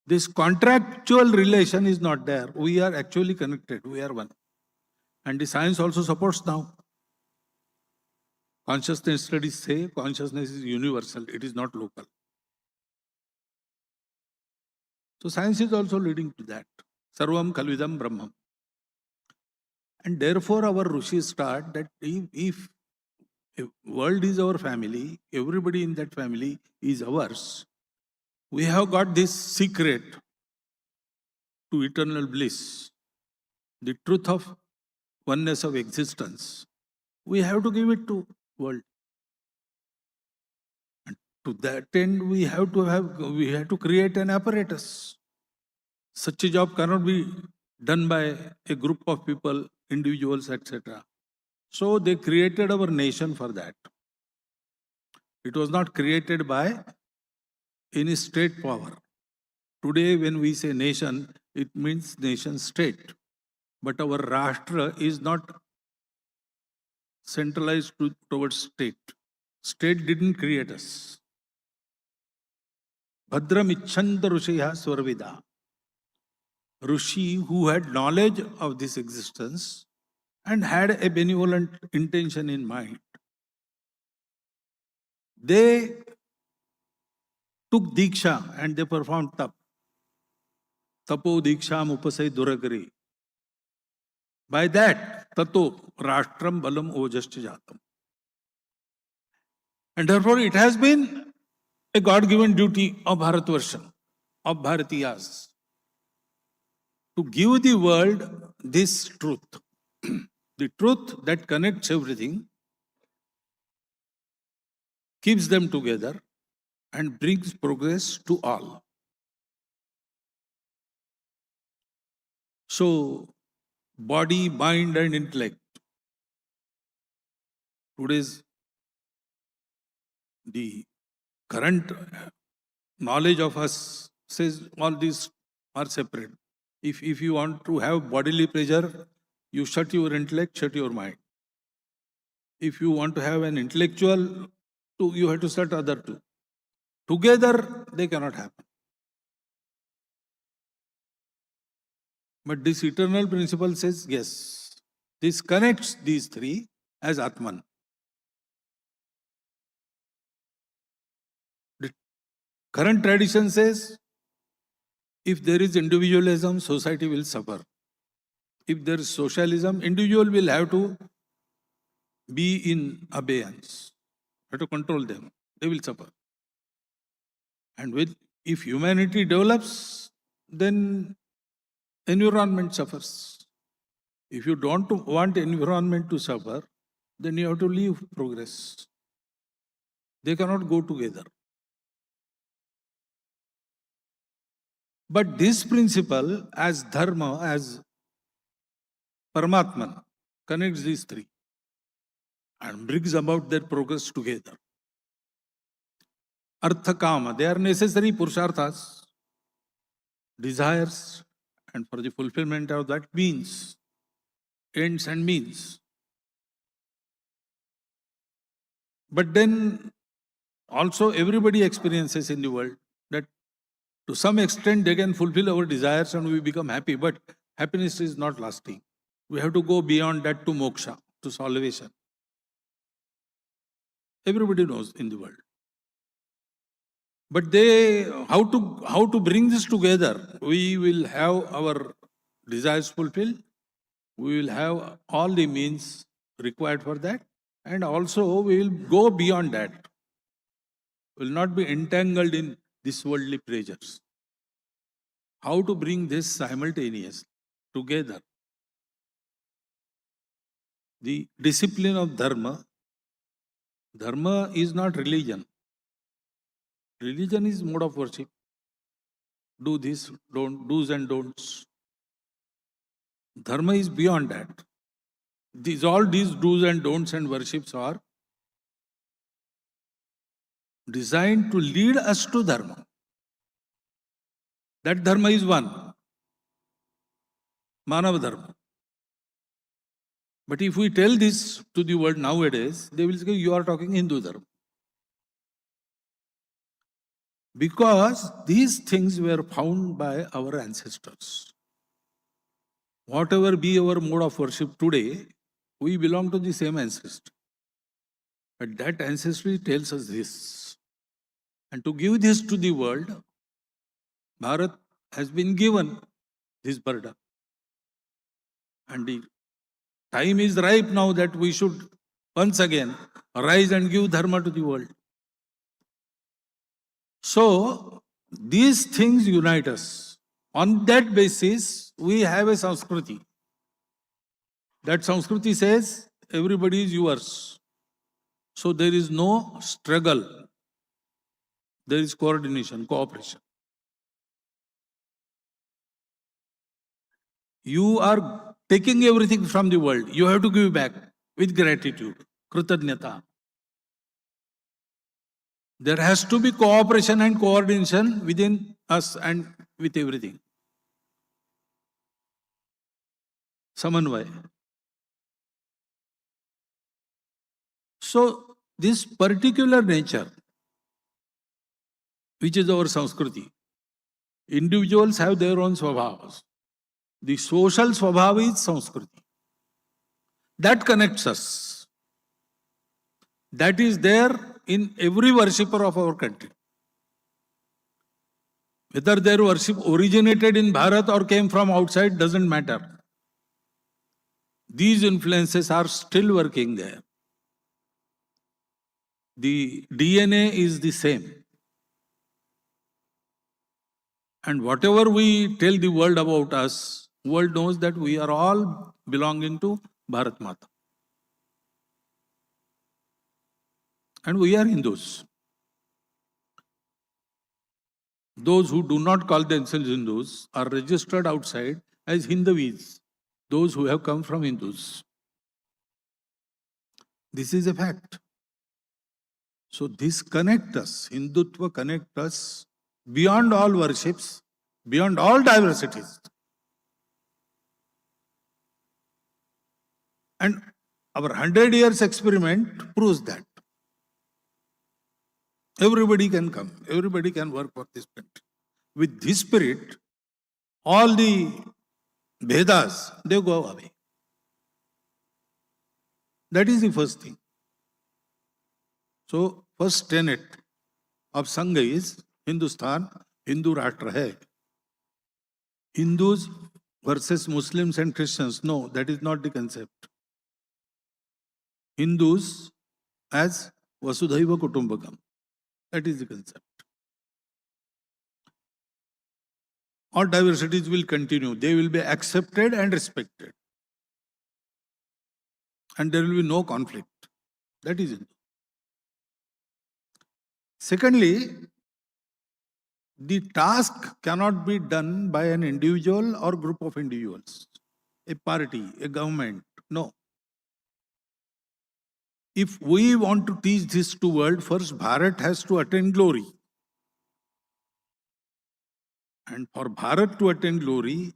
This contractual relation is not there. We are actually connected. We are one. And the science also supports now. Consciousness studies say consciousness is universal. It is not local. So science is also leading to that. Sarvam Kalvidam Brahmam. And therefore our rishis start that if world is our family, everybody in that family is ours, we have got this secret to eternal bliss, the truth of oneness of existence. We have to give it to world. And to that end, we have to create an apparatus. Such a job cannot be done by a group of people, individuals, etc. So they created our nation for that. It was not created by any state power. Today, when we say nation, it means nation state. But our Rashtra is not centralized towards state. State didn't create us. Bhadram Ichchanda Rushya Swarvida. Rishi who had knowledge of this existence and had a benevolent intention in mind. They took Diksha and they performed tap. Tapo Diksham Upasai Duragari. By that, Tato Rashtram Balam Ojascha Jatam. And therefore it has been a God-given duty of Bharatvarsha, of Bharatiyas, to give the world this truth. The truth that connects everything, keeps them together, and brings progress to all. So, body, mind, and intellect. Today's the current knowledge of us says all these are separate. If you want to have bodily pleasure, you shut your intellect, shut your mind. If you want to have an intellectual, you have to shut other two. Together, they cannot happen. But this eternal principle says, yes, this connects these three as Atman. The current tradition says, if there is individualism, society will suffer. If there is socialism, individual will have to be in abeyance, have to control them. They will suffer. And if humanity develops, then environment suffers. If you don't want environment to suffer, then you have to leave progress. They cannot go together. But this principle, as dharma, as Paramatman, connects these three and brings about their progress together. Artha Kama, they are necessary purusharthas, desires, and for the fulfillment of that means, ends and means. But then also everybody experiences in the world that to some extent they can fulfill our desires and we become happy, but happiness is not lasting. We have to go beyond that to moksha, to salvation. Everybody knows in the world. But how to bring this together? We will have our desires fulfilled. We will have all the means required for that. And also we will go beyond that. We will not be entangled in these worldly pleasures. How to bring this simultaneously together? The discipline of dharma. Dharma is not religion. Religion is mode of worship. Do this, don't, do's and don'ts. Dharma is beyond that. All these do's and don'ts and worships are designed to lead us to dharma. That dharma is one. Manava dharma. But if we tell this to the world nowadays, they will say, you are talking Hindu dharma. Because these things were found by our ancestors. Whatever be our mode of worship today, we belong to the same ancestor. But that ancestry tells us this. And to give this to the world, Bharat has been given this burden. And the time is ripe now that we should once again arise and give dharma to the world. So, these things unite us. On that basis, we have a Sanskriti. That Sanskriti says, everybody is yours. So, there is no struggle. There is coordination, cooperation. You are taking everything from the world. You have to give back with gratitude, kritanyata. There has to be cooperation and coordination within us and with everything. Samanvaya. So, this particular nature, which is our Sanskriti, individuals have their own svabhavas. The social svabhava is Sanskriti. That connects us. That is there in every worshipper of our country. Whether their worship originated in Bharat or came from outside doesn't matter. These influences are still working there. The DNA is the same. And whatever we tell the world about us, world knows that we are all belonging to Bharat Mata. And we are Hindus. Those who do not call themselves Hindus are registered outside as Hindavis, those who have come from Hindus. This is a fact. So this connects us, Hindutva connects us beyond all worships, beyond all diversities. And our 100 years experiment proves that. Everybody can come, everybody can work for this country. With this spirit, all the Vedas, they go away. That is the first thing. So, first tenet of Sangha is Hindustan, Hindu Rashtra hai. Hindus versus Muslims and Christians, no, that is not the concept. Hindus as Vasudhaiva Kutumbakam. That is the concept. All diversities will continue. They will be accepted and respected. and there will be no conflict. That is it. Secondly, the task cannot be done by an individual or group of individuals, a party, a government. No. If we want to teach this to world, first Bharat has to attain glory. And for Bharat to attain glory,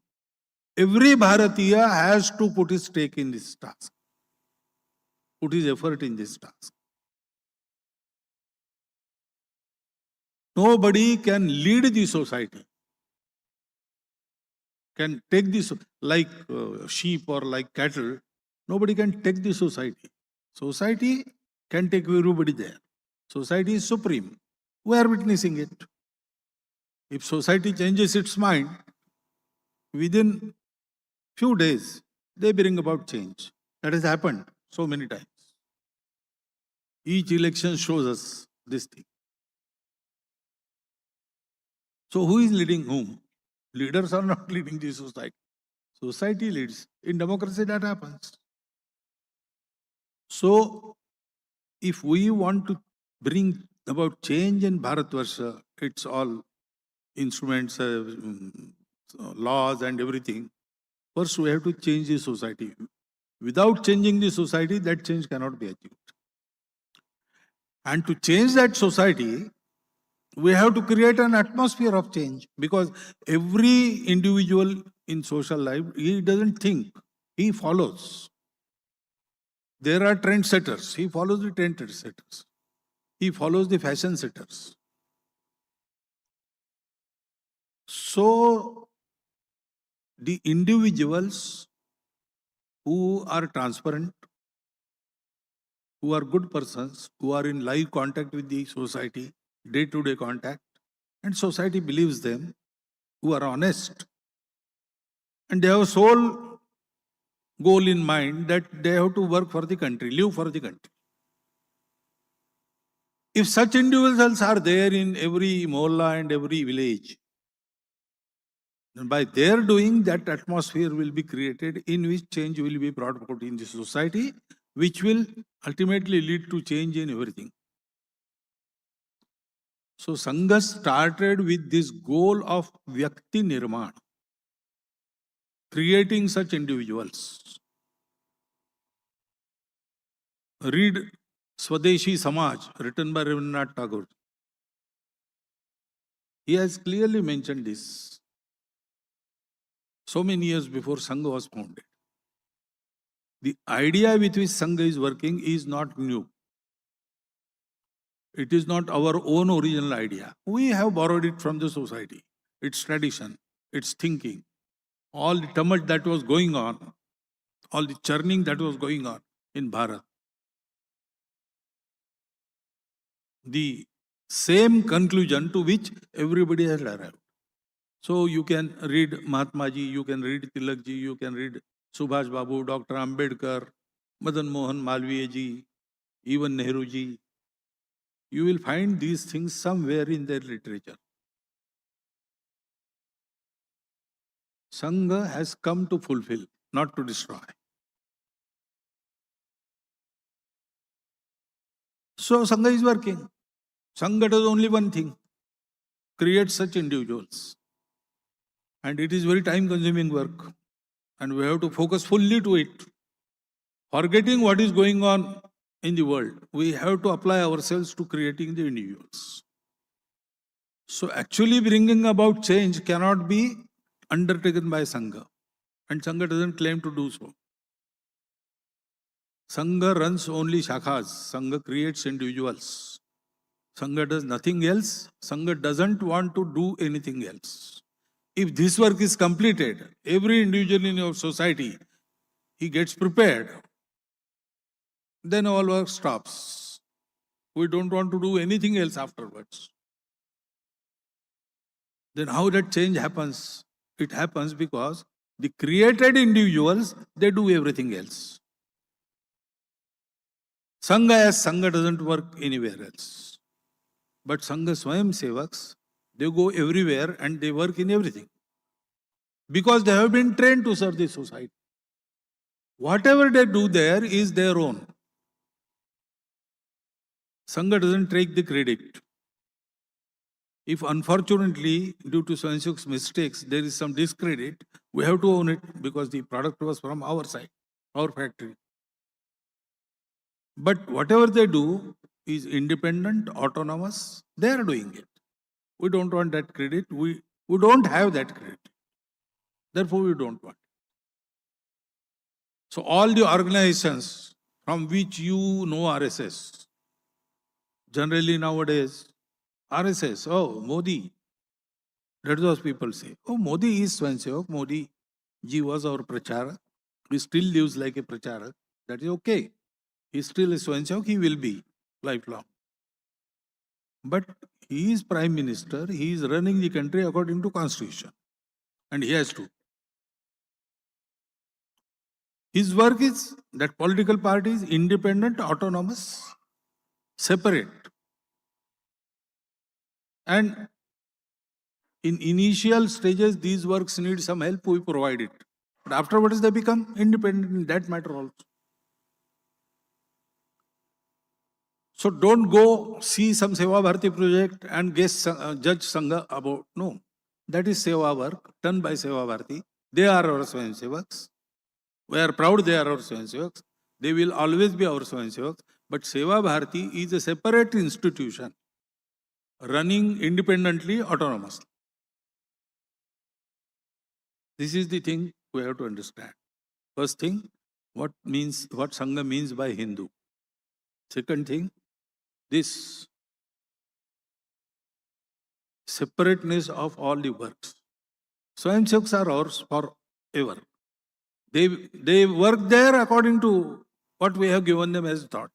every Bharatiya has to put his stake in this task, put his effort in this task. Nobody can lead the society, can take this like sheep or like cattle. Nobody can take the society. Society can take everybody there. Society is supreme. We are witnessing it. If society changes its mind, within few days, they bring about change. That has happened so many times. Each election shows us this thing. So who is leading whom? Leaders are not leading the society. Society leads. In democracy, that happens. So, if we want to bring about change in Bharatvarsha, it's all instruments, laws and everything. First, we have to change the society. Without changing the society, that change cannot be achieved. And to change that society, we have to create an atmosphere of change, because every individual in social life, he doesn't think, he follows. There are trendsetters, he follows the trendsetters. He follows the fashion setters. So, the individuals who are transparent, who are good persons, who are in live contact with the society, day-to-day contact, and society believes them, who are honest, and they have a sole goal in mind that they have to work for the country, live for the country. If such individuals are there in every mohalla and every village, then by their doing, that atmosphere will be created in which change will be brought about in the society, which will ultimately lead to change in everything. So Sangha started with this goal of Vyakti Nirman, creating such individuals. Read Swadeshi Samaj, written by Rabindranath Tagore. He has clearly mentioned this so many years before Sangha was founded. The idea with which Sangha is working is not new. It is not our own original idea. We have borrowed it from the society, its tradition, its thinking, all the tumult that was going on, all the churning that was going on in Bharat. The same conclusion to which everybody has arrived. So you can read Mahatma Ji, you can read Tilak Ji, you can read Subhash Babu, Dr. Ambedkar, Madan Mohan Malviya Ji, even Nehru Ji. You will find these things somewhere in their literature. Sangha has come to fulfill, not to destroy. So Sangha is working. Sangha does only one thing, create such individuals. And it is very time-consuming work. And we have to focus fully to it. Forgetting what is going on in the world, we have to apply ourselves to creating the individuals. So actually bringing about change cannot be undertaken by Sangha. And Sangha doesn't claim to do so. Sangha runs only shakhas. Sangha creates individuals. Sangha does nothing else. Sangha doesn't want to do anything else. If this work is completed, every individual in your society, he gets prepared, then all work stops. We don't want to do anything else afterwards. Then how that change happens? It happens because the created individuals, they do everything else. Sangha as Sangha doesn't work anywhere else. But Sangha Swayam Sevaks, they go everywhere and they work in everything. Because they have been trained to serve the society. Whatever they do there is their own. Sangha doesn't take the credit. If unfortunately, due to Swansuk's mistakes, there is some discredit, we have to own it because the product was from our side, our factory. But whatever they do is independent, autonomous, they are doing it. We don't want that credit. We don't have that credit. Therefore, we don't want. So all the organizations from which you know RSS, generally nowadays, RSS, oh, Modi. That is what people say. Oh, Modi is Swansevak. Modi ji was our pracharak. He still lives like a pracharak. That is okay. He still is Swansevak. He will be lifelong. But he is Prime Minister. He is running the country according to Constitution. And he has to. His work is that political party is independent, autonomous, separate. And in initial stages, these works need some help, we provide it. But afterwards, they become independent in that matter also. So don't go see some Seva Bharati project and judge Sangha about, no. That is Seva work done by Seva Bharati. They are our Swayamsevaks. We are proud they are our Swayamsevaks. They will always be our Swayamsevaks. But Seva Bharati is a separate institution running independently, autonomously. This is the thing we have to understand. First thing, what Sangha means by Hindu. Second thing, this separateness of all the works. Swayamsevaks are ours forever. They work there according to what we have given them as thought.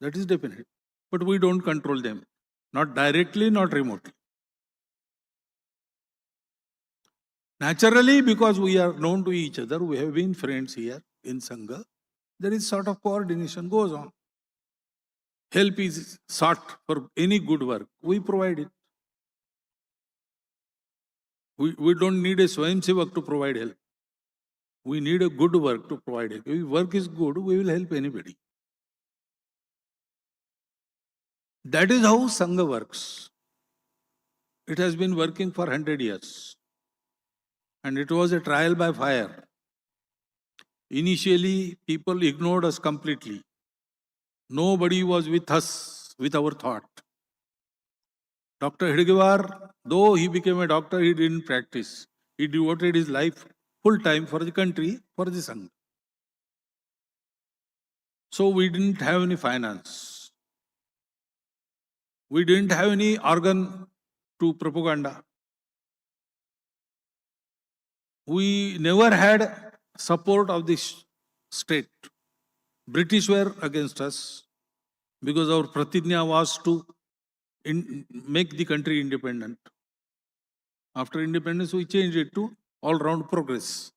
That is definite. But we don't control them. Not directly, not remotely. Naturally, because we are known to each other, we have been friends here in Sangha, there is sort of coordination goes on. Help is sought for any good work. We provide it. We don't need a Swayamsevak to provide help. We need a good work to provide help. If work is good, we will help anybody. That is how Sangha works. It has been working for 100 years. And it was a trial by fire. Initially, people ignored us completely. Nobody was with us, with our thought. Dr. Hedgewar, though he became a doctor, he didn't practice. He devoted his life full time for the country, for the Sangha. So we didn't have any finance. We didn't have any organ to propaganda. We never had support of the state. British were against us because our pratijna was to make the country independent. After independence, we changed it to all-round progress.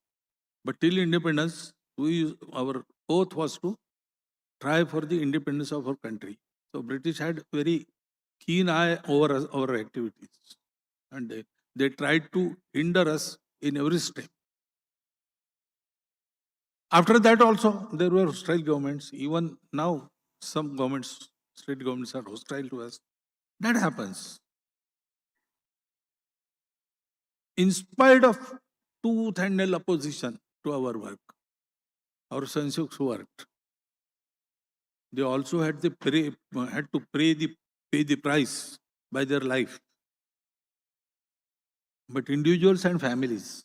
But till independence, our oath was to try for the independence of our country. So British had very keen eye over our activities. And they tried to hinder us in every step. After that also, there were hostile governments. Even now, some governments, state governments are hostile to us. That happens. In spite of tooth and nail opposition to our work, our Swayamsevaks worked. They also had to pay the price by their life. But individuals and families,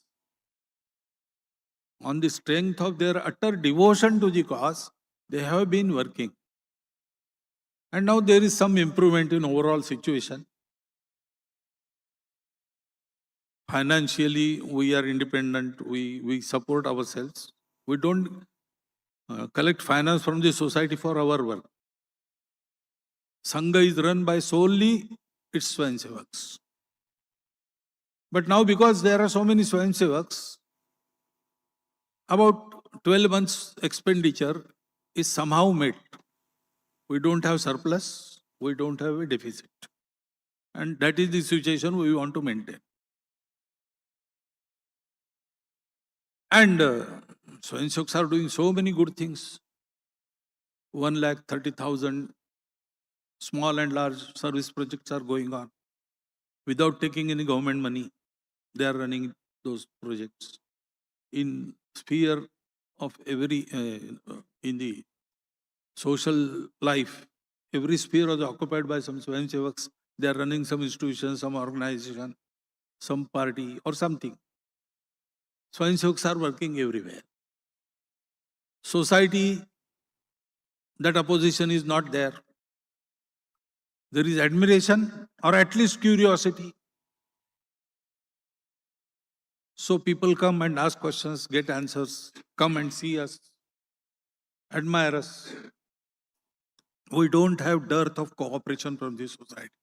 on the strength of their utter devotion to the cause, they have been working. And now there is some improvement in overall situation. Financially, we are independent. We support ourselves. We don't collect finance from the society for our work. Sangha is run by solely its Swayamsevaks. But now because there are so many Swayamsevaks, about 12 months expenditure is somehow met. We don't have surplus, we don't have a deficit. And that is the situation we want to maintain. And Swayamsevaks are doing so many good things. 1,30,000 small and large service projects are going on. Without taking any government money, they are running those projects. In sphere of every, in the social life, every sphere is occupied by some Swayamsevaks. They are running some institution, some organization, some party or something. Swayamsevaks are working everywhere. Society, that opposition is not there. There is admiration or at least curiosity. So people come and ask questions, get answers, come and see us, admire us. We don't have dearth of cooperation from this society.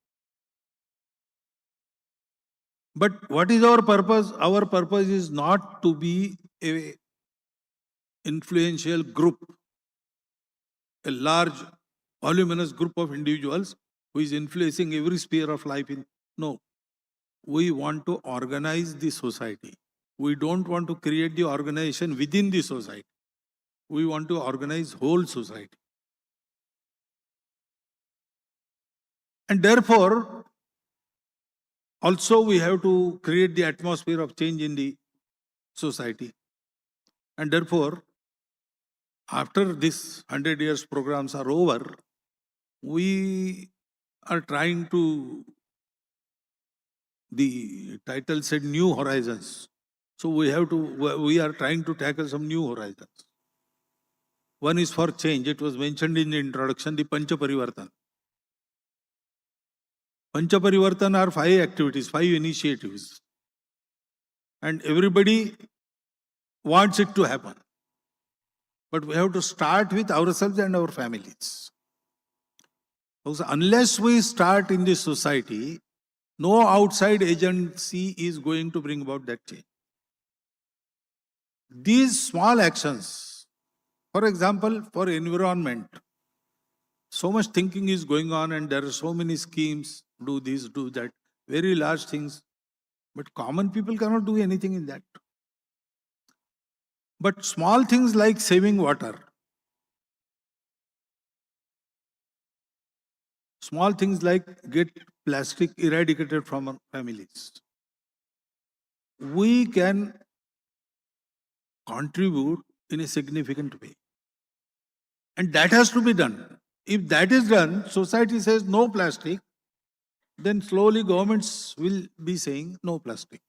But what is our purpose? Our purpose is not to be a influential group, a large, voluminous group of individuals who is influencing every sphere of life. No, we want to organize the society. We don't want to create the organization within the society. We want to organize whole society. And therefore, also we have to create the atmosphere of change in the society. And therefore, after this 100 years programs are over, we are trying to, the title said New Horizons. So we are trying to tackle some new horizons. One is for change. It was mentioned in the introduction, the Pancha Parivartan. Pancha Parivartan are 5 activities, 5 initiatives. And everybody wants it to happen. But we have to start with ourselves and our families. Because unless we start in this society, no outside agency is going to bring about that change. These small actions, for example, for environment, so much thinking is going on and there are so many schemes, do this, do that, very large things. But common people cannot do anything in that. But small things like saving water, small things like get plastic eradicated from our families, we can contribute in a significant way. And that has to be done. If that is done, society says no plastic, then slowly governments will be saying no plastic.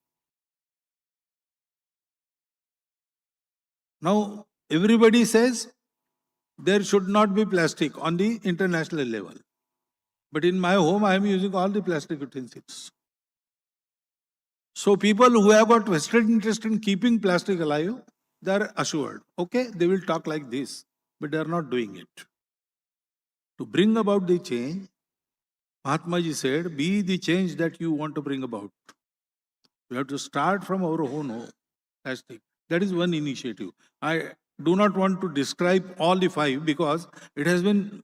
Now, everybody says there should not be plastic on the international level. But in my home, I am using all the plastic utensils. So people who have got vested interest in keeping plastic alive, they are assured, okay, they will talk like this, but they are not doing it. To bring about the change, Mahatma Ji said, be the change that you want to bring about. We have to start from our own home. Plastic. That is one initiative. I do not want to describe all the 5 because it has been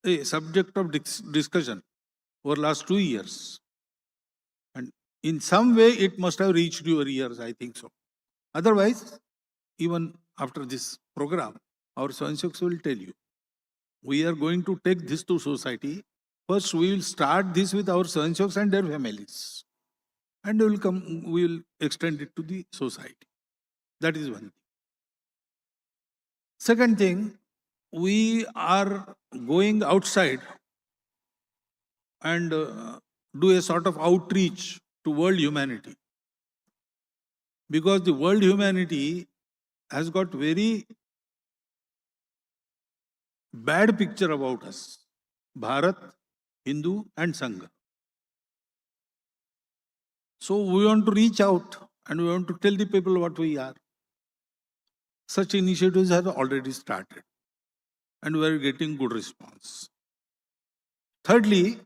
a subject of discussion over the last 2 years. And in some way, it must have reached your ears, I think so. Otherwise, even after this program, our Swayamsevaks will tell you, we are going to take this to society. First, we will start this with our Swayamsevaks and their families. And we will extend it to the society. That is one thing. Second thing, we are going outside and do a sort of outreach to world humanity. Because the world humanity has got very bad picture about us. Bharat, Hindu and Sangha. So we want to reach out and we want to tell the people what we are. Such initiatives have already started and we are getting good response. Thirdly,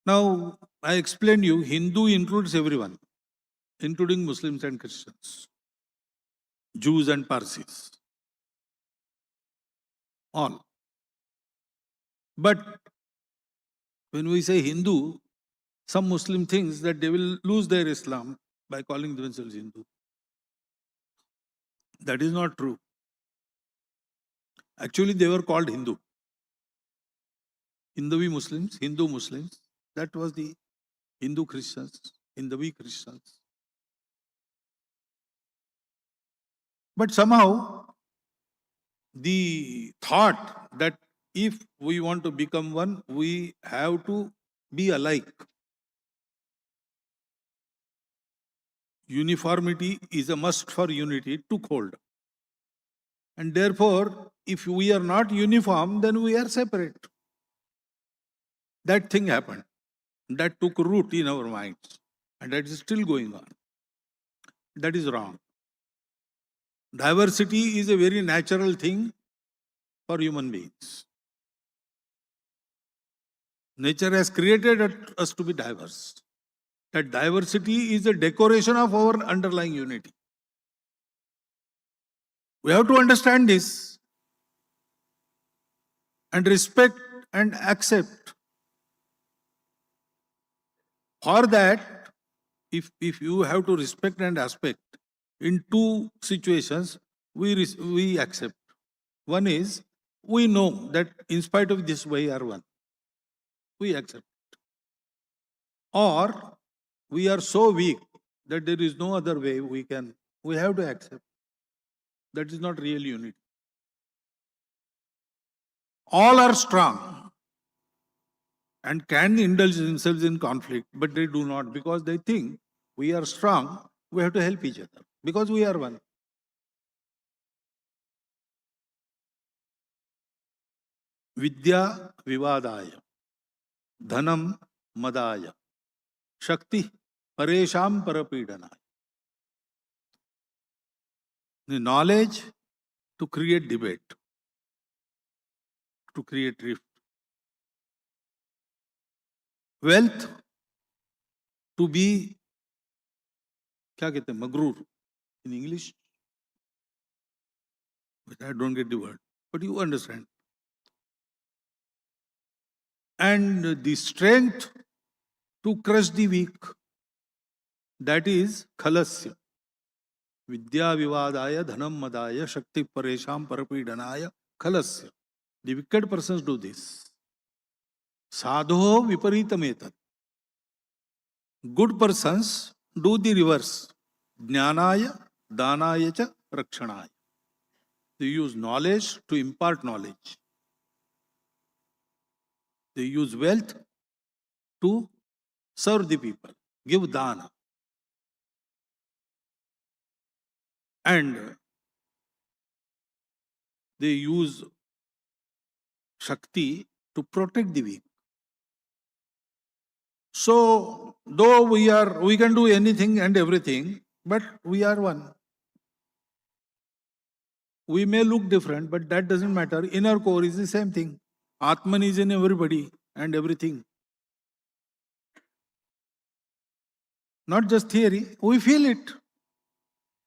now I explained you, Hindu includes everyone, including Muslims and Christians, Jews and Parsis, all. But when we say Hindu, some Muslim thinks that they will lose their Islam by calling themselves Hindu. That is not true. Actually, they were called Hindu. Hindu Muslims. That was the Hindu Christians, Hindu Christians. But somehow, the thought that if we want to become one, we have to be alike. Uniformity is a must for unity, took hold. And therefore, if we are not uniform, then we are separate. That thing happened. That took root in our minds. And that is still going on. That is wrong. Diversity is a very natural thing for human beings. Nature has created us to be diverse. That diversity is a decoration of our underlying unity. We have to understand this and respect and accept. For that, if you have to respect and aspect, in two situations, we accept. One is, we know that in spite of this, we are one. We accept. Or, we are so weak that there is no other way we have to accept. That is not real unity. All are strong and can indulge themselves in conflict, but they do not, because they think we are strong, we have to help each other, because we are one. Vidya vivadaya, dhanam madaya, shakti paresham parapidana. The knowledge to create debate, to create rift. Wealth to be, क्या कहते हैं, magroor in English? But I don't get the word. But you understand. And the strength to crush the weak. That is khalasya. Vidya vivadaya dhanam madaya shakti paresham parapidanaya khalasya. The wicked persons do this. Sadho viparitametat. Good persons do the reverse. Jnanaya, danaya cha rakshanaya. They use knowledge to impart knowledge. They use wealth to serve the people, give dana. And they use Shakti to protect the weak. So, though we can do anything and everything, but we are one. We may look different, but that doesn't matter. Inner core is the same thing. Atman is in everybody and everything. Not just theory, we feel it.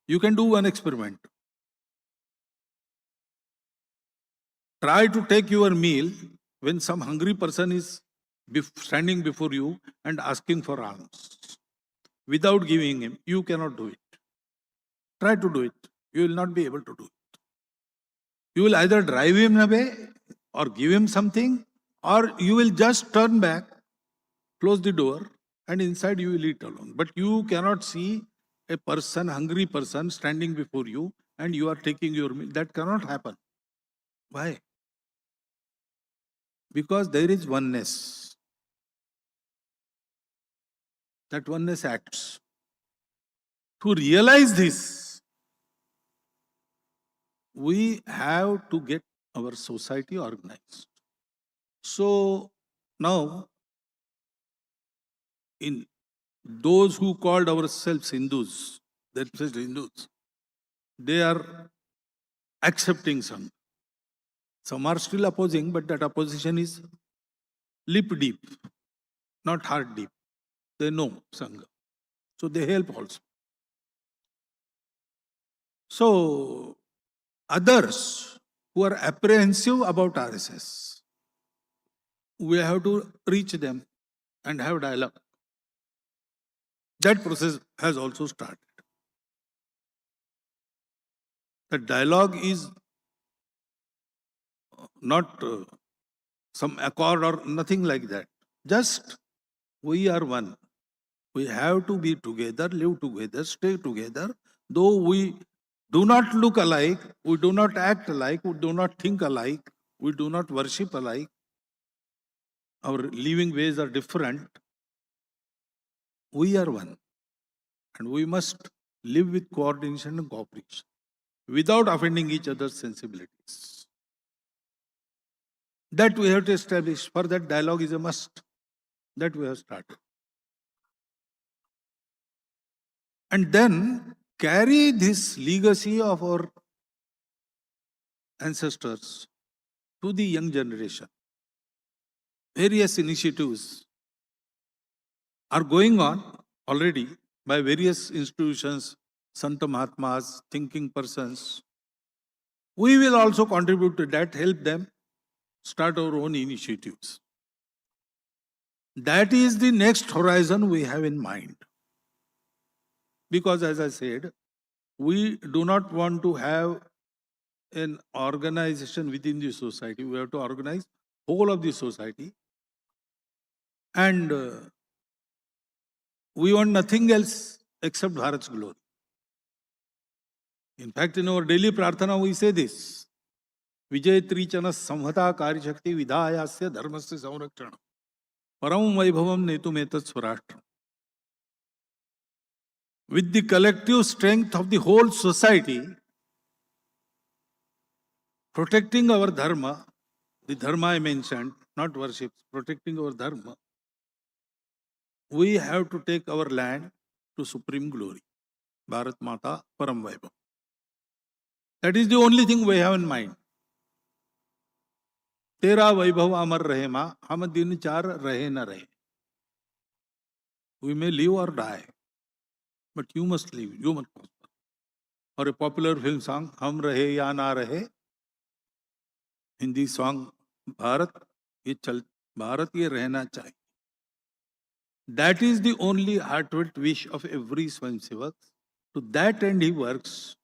You can do one experiment. Try to take your meal when some hungry person is standing before you and asking for alms. Without giving him, you cannot do it. Try to do it. You will not be able to do it. You will either drive him away or give him something, or you will just turn back, close the door, and inside you will eat alone. But you cannot see a person, hungry person, standing before you and you are taking your meal. That cannot happen. Why? Because there is oneness. That oneness acts. To realize this, we have to get our society organized. So now, in those who called ourselves Hindus, they are accepting some. Some are still opposing, but that opposition is lip deep, not heart deep. They know Sangha. So they help also. So others who are apprehensive about RSS, we have to reach them and have dialogue. That process has also started. The dialogue is not some accord or nothing like that. Just we are one. We have to be together, live together, stay together. Though we do not look alike, we do not act alike, we do not think alike, we do not worship alike. Our living ways are different. We are one. And we must live with coordination and cooperation without offending each other's sensibilities. That we have to establish. For that, dialogue is a must. That we have started. And then carry this legacy of our ancestors to the young generation. Various initiatives are going on already by various institutions, Santa Mahatmas, thinking persons. We will also contribute to that, help them start our own initiatives. That is the next horizon we have in mind. Because as I said, we do not want to have an organization within the society. We have to organize whole of the society. And we want nothing else except Bharat's glory. In fact, in our daily prarthana, we say this. Vijay Trichana Samhata Karishakti Vidhayasya Dharmasya Samrakshana Param Vaibhavam Netumetat Swarashtra. With the collective strength of the whole society, protecting our dharma, the dharma I mentioned, not worship, protecting our dharma, we have to take our land to supreme glory. Bharat Mata Param Vaibhavam. That is the only thing we have in mind. Tera Vaibhav Amar Rahe Ma, Hum Din Char Rahe Na Rahe. We may live or die, but you must live, you must prosper. Or a popular film song, Hum Rahe Ya Na Rahe. Hindi song, Bharat Ye Rehna Chahiye. That is the only heartfelt wish of every Swayamsevak. To that end he works.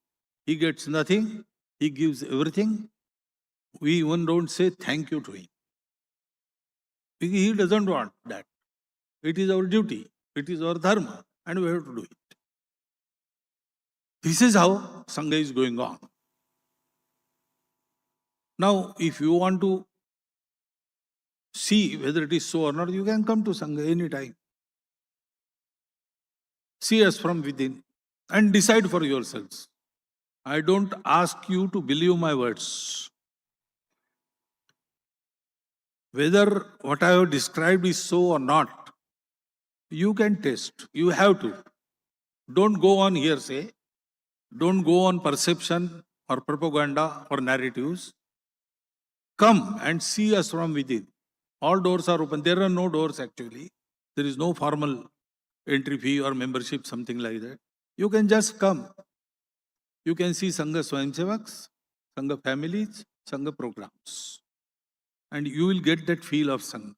He gets nothing, he gives everything. We even don't say thank you to him. He doesn't want that. It is our duty, it is our dharma, and we have to do it. This is how Sangha is going on. Now, if you want to see whether it is so or not, you can come to Sangha anytime. See us from within and decide for yourselves. I don't ask you to believe my words. Whether what I have described is so or not, you can test. You have to. Don't go on hearsay. Don't go on perception or propaganda or narratives. Come and see us from within. All doors are open. There are no doors actually. There is no formal entry fee or membership, something like that. You can just come. You can see Sangha Swayamsevaks, Sangha families, Sangha programs. And you will get that feel of Sangha.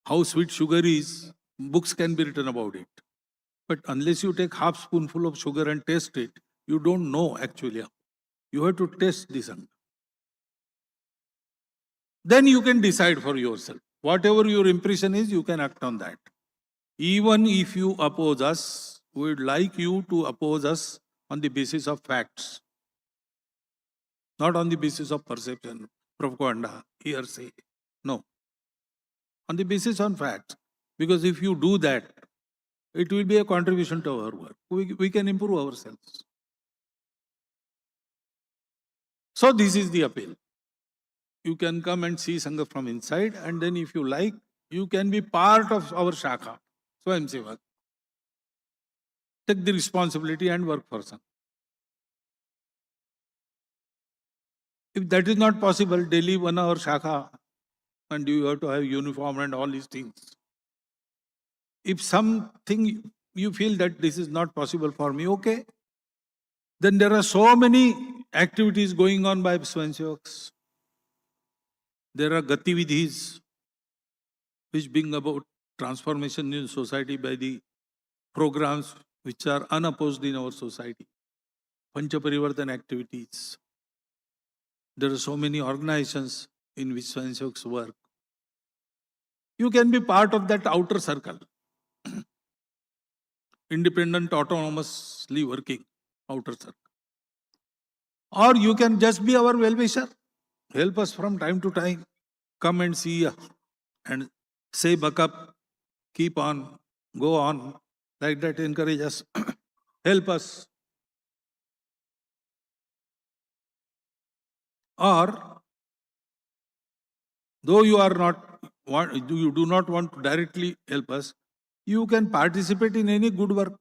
How sweet sugar is, books can be written about it. But unless you take half spoonful of sugar and taste it, you don't know actually. You have to taste the Sangha. Then you can decide for yourself. Whatever your impression is, you can act on that. Even if you oppose us, we would like you to oppose us on the basis of facts. Not on the basis of perception, propaganda, hearsay. No. On the basis of facts. Because if you do that, it will be a contribution to our work. We can improve ourselves. So this is the appeal. You can come and see Sangha from inside, and then if you like, you can be part of our Shakha, Swayamsevak. Take the responsibility and work for Sangha. If that is not possible, daily 1 hour Shakha, and you have to have uniform and all these things. If something you feel that this is not possible for me, okay. Then there are so many activities going on by Swayamsevaks. There are gatividhis which bring about transformation in society by the programs which are unopposed in our society. Panchaparivartan activities. There are so many organizations in which Swayamsevaks work. You can be part of that outer circle. Independent, autonomously working outer circle. Or you can just be our well-wisher. Help us from time to time. Come and see and say buck up, keep on, go on. Like that, encourage us. Help us. Or, though you do not want to directly help us, you can participate in any good work.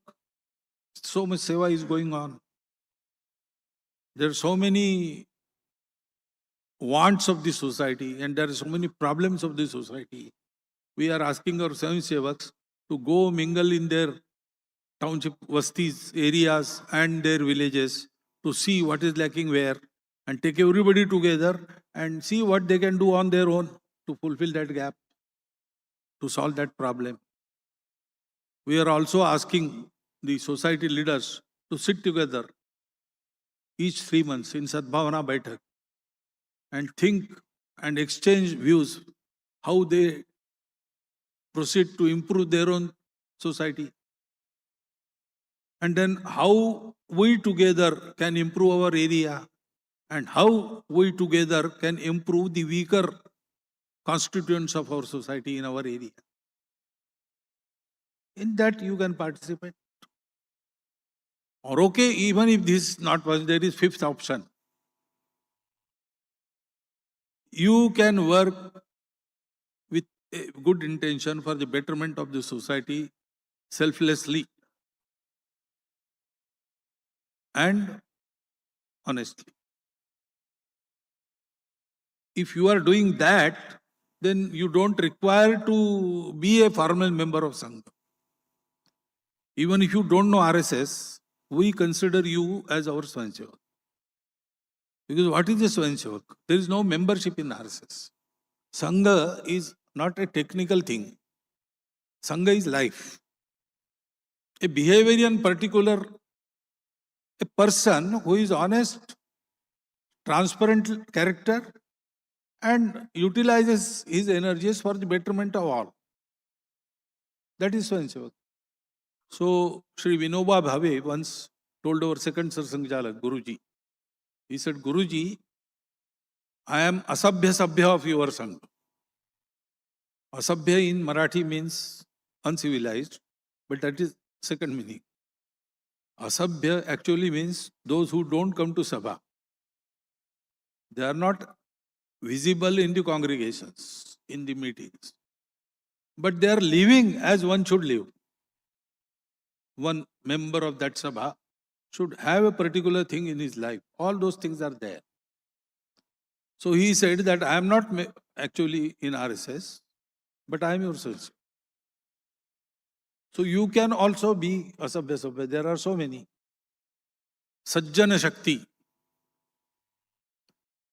So much seva is going on. There are so many wants of the society and there are so many problems of the society. We are asking our Swayamsevaks to go mingle in their township vastis, areas and their villages to see what is lacking where and take everybody together and see what they can do on their own to fulfill that gap, to solve that problem. We are also asking the society leaders to sit together each 3 months in Sadbhavana Baitak and think and exchange views how they proceed to improve their own society. And then how we together can improve our area and how we together can improve the weaker constituents of our society in our area. In that you can participate. Or okay, even if this is not possible, there is fifth option. You can work with a good intention for the betterment of the society selflessly and honestly. If you are doing that, then you don't require to be a formal member of Sangha. Even if you don't know RSS, we consider you as our Swayamsevak. Because what is a Swayamsevak? There is no membership in RSS. Sangha is not a technical thing. Sangha is life. A behavior in particular, a person who is honest, transparent character, and utilizes his energies for the betterment of all. That is Swayamsevak. So, Sri Vinoba Bhave once told our second Sarsanghjalak, Guruji, he said, Guruji, I am Asabhya Sabhya of your Sangha. Asabhya in Marathi means uncivilized, but that is second meaning. Asabhya actually means those who don't come to Sabha. They are not visible in the congregations, in the meetings. But they are living as one should live. One member of that Sabha should have a particular thing in his life. All those things are there. So he said that I am not actually in RSS, but I am your Swayamsevak. So you can also be Asabhya Sabhya. There are so many. Sajjana Shakti.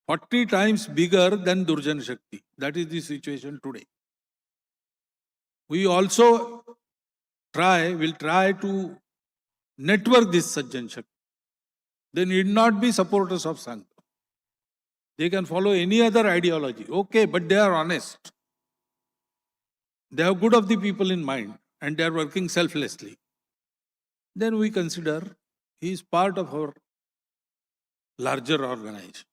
40 times bigger than Durjana Shakti. That is the situation today. We also will try to network this Sajjana Shakti. They need not be supporters of Sangha. They can follow any other ideology. Okay, but they are honest. They have good of the people in mind and they are working selflessly. Then we consider he is part of our larger organization.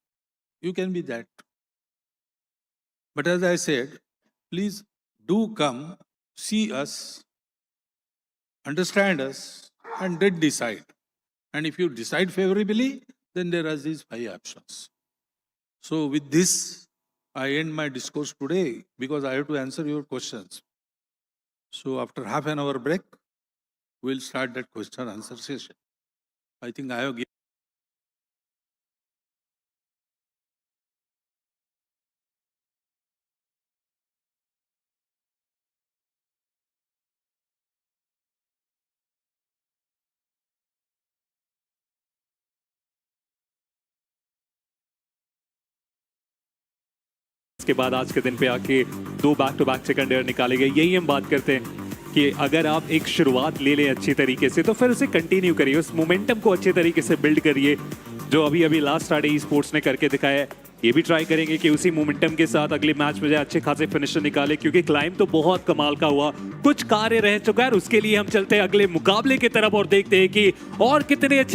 You can be that. But as I said, please do come, see us, understand us, and then decide. And if you decide favorably, then there are these 5 options. So with this, I end my discourse today because I have to answer your questions. So after half an hour break, we'll start that question answer session. I think I have given. इसके बाद आज के दिन पे आके 2 back to back second year निकाले गए, यही हम बात करते हैं कि अगर आप एक शुरुआत ले लें अच्छी तरीके से तो फिर उसे कंटिन्यू करिए, उस मोमेंटम को अच्छे तरीके से बिल्ड करिए, जो अभी अभी लास्ट साडे ई स्पोर्ट्स ने करके दिखाया है। ये भी ट्राई करेंगे कि उसी मोमेंटम के साथ अगले मैच में अच्छे खासे फिनिशर निकाले, क्योंकि क्लाइंब तो बहुत कमाल का हुआ, कुछ कार्य रह चुका है और उसके लिए हम चलते हैं अगले मुकाबले की तरफ और देखते हैं कि और कितने अच्छे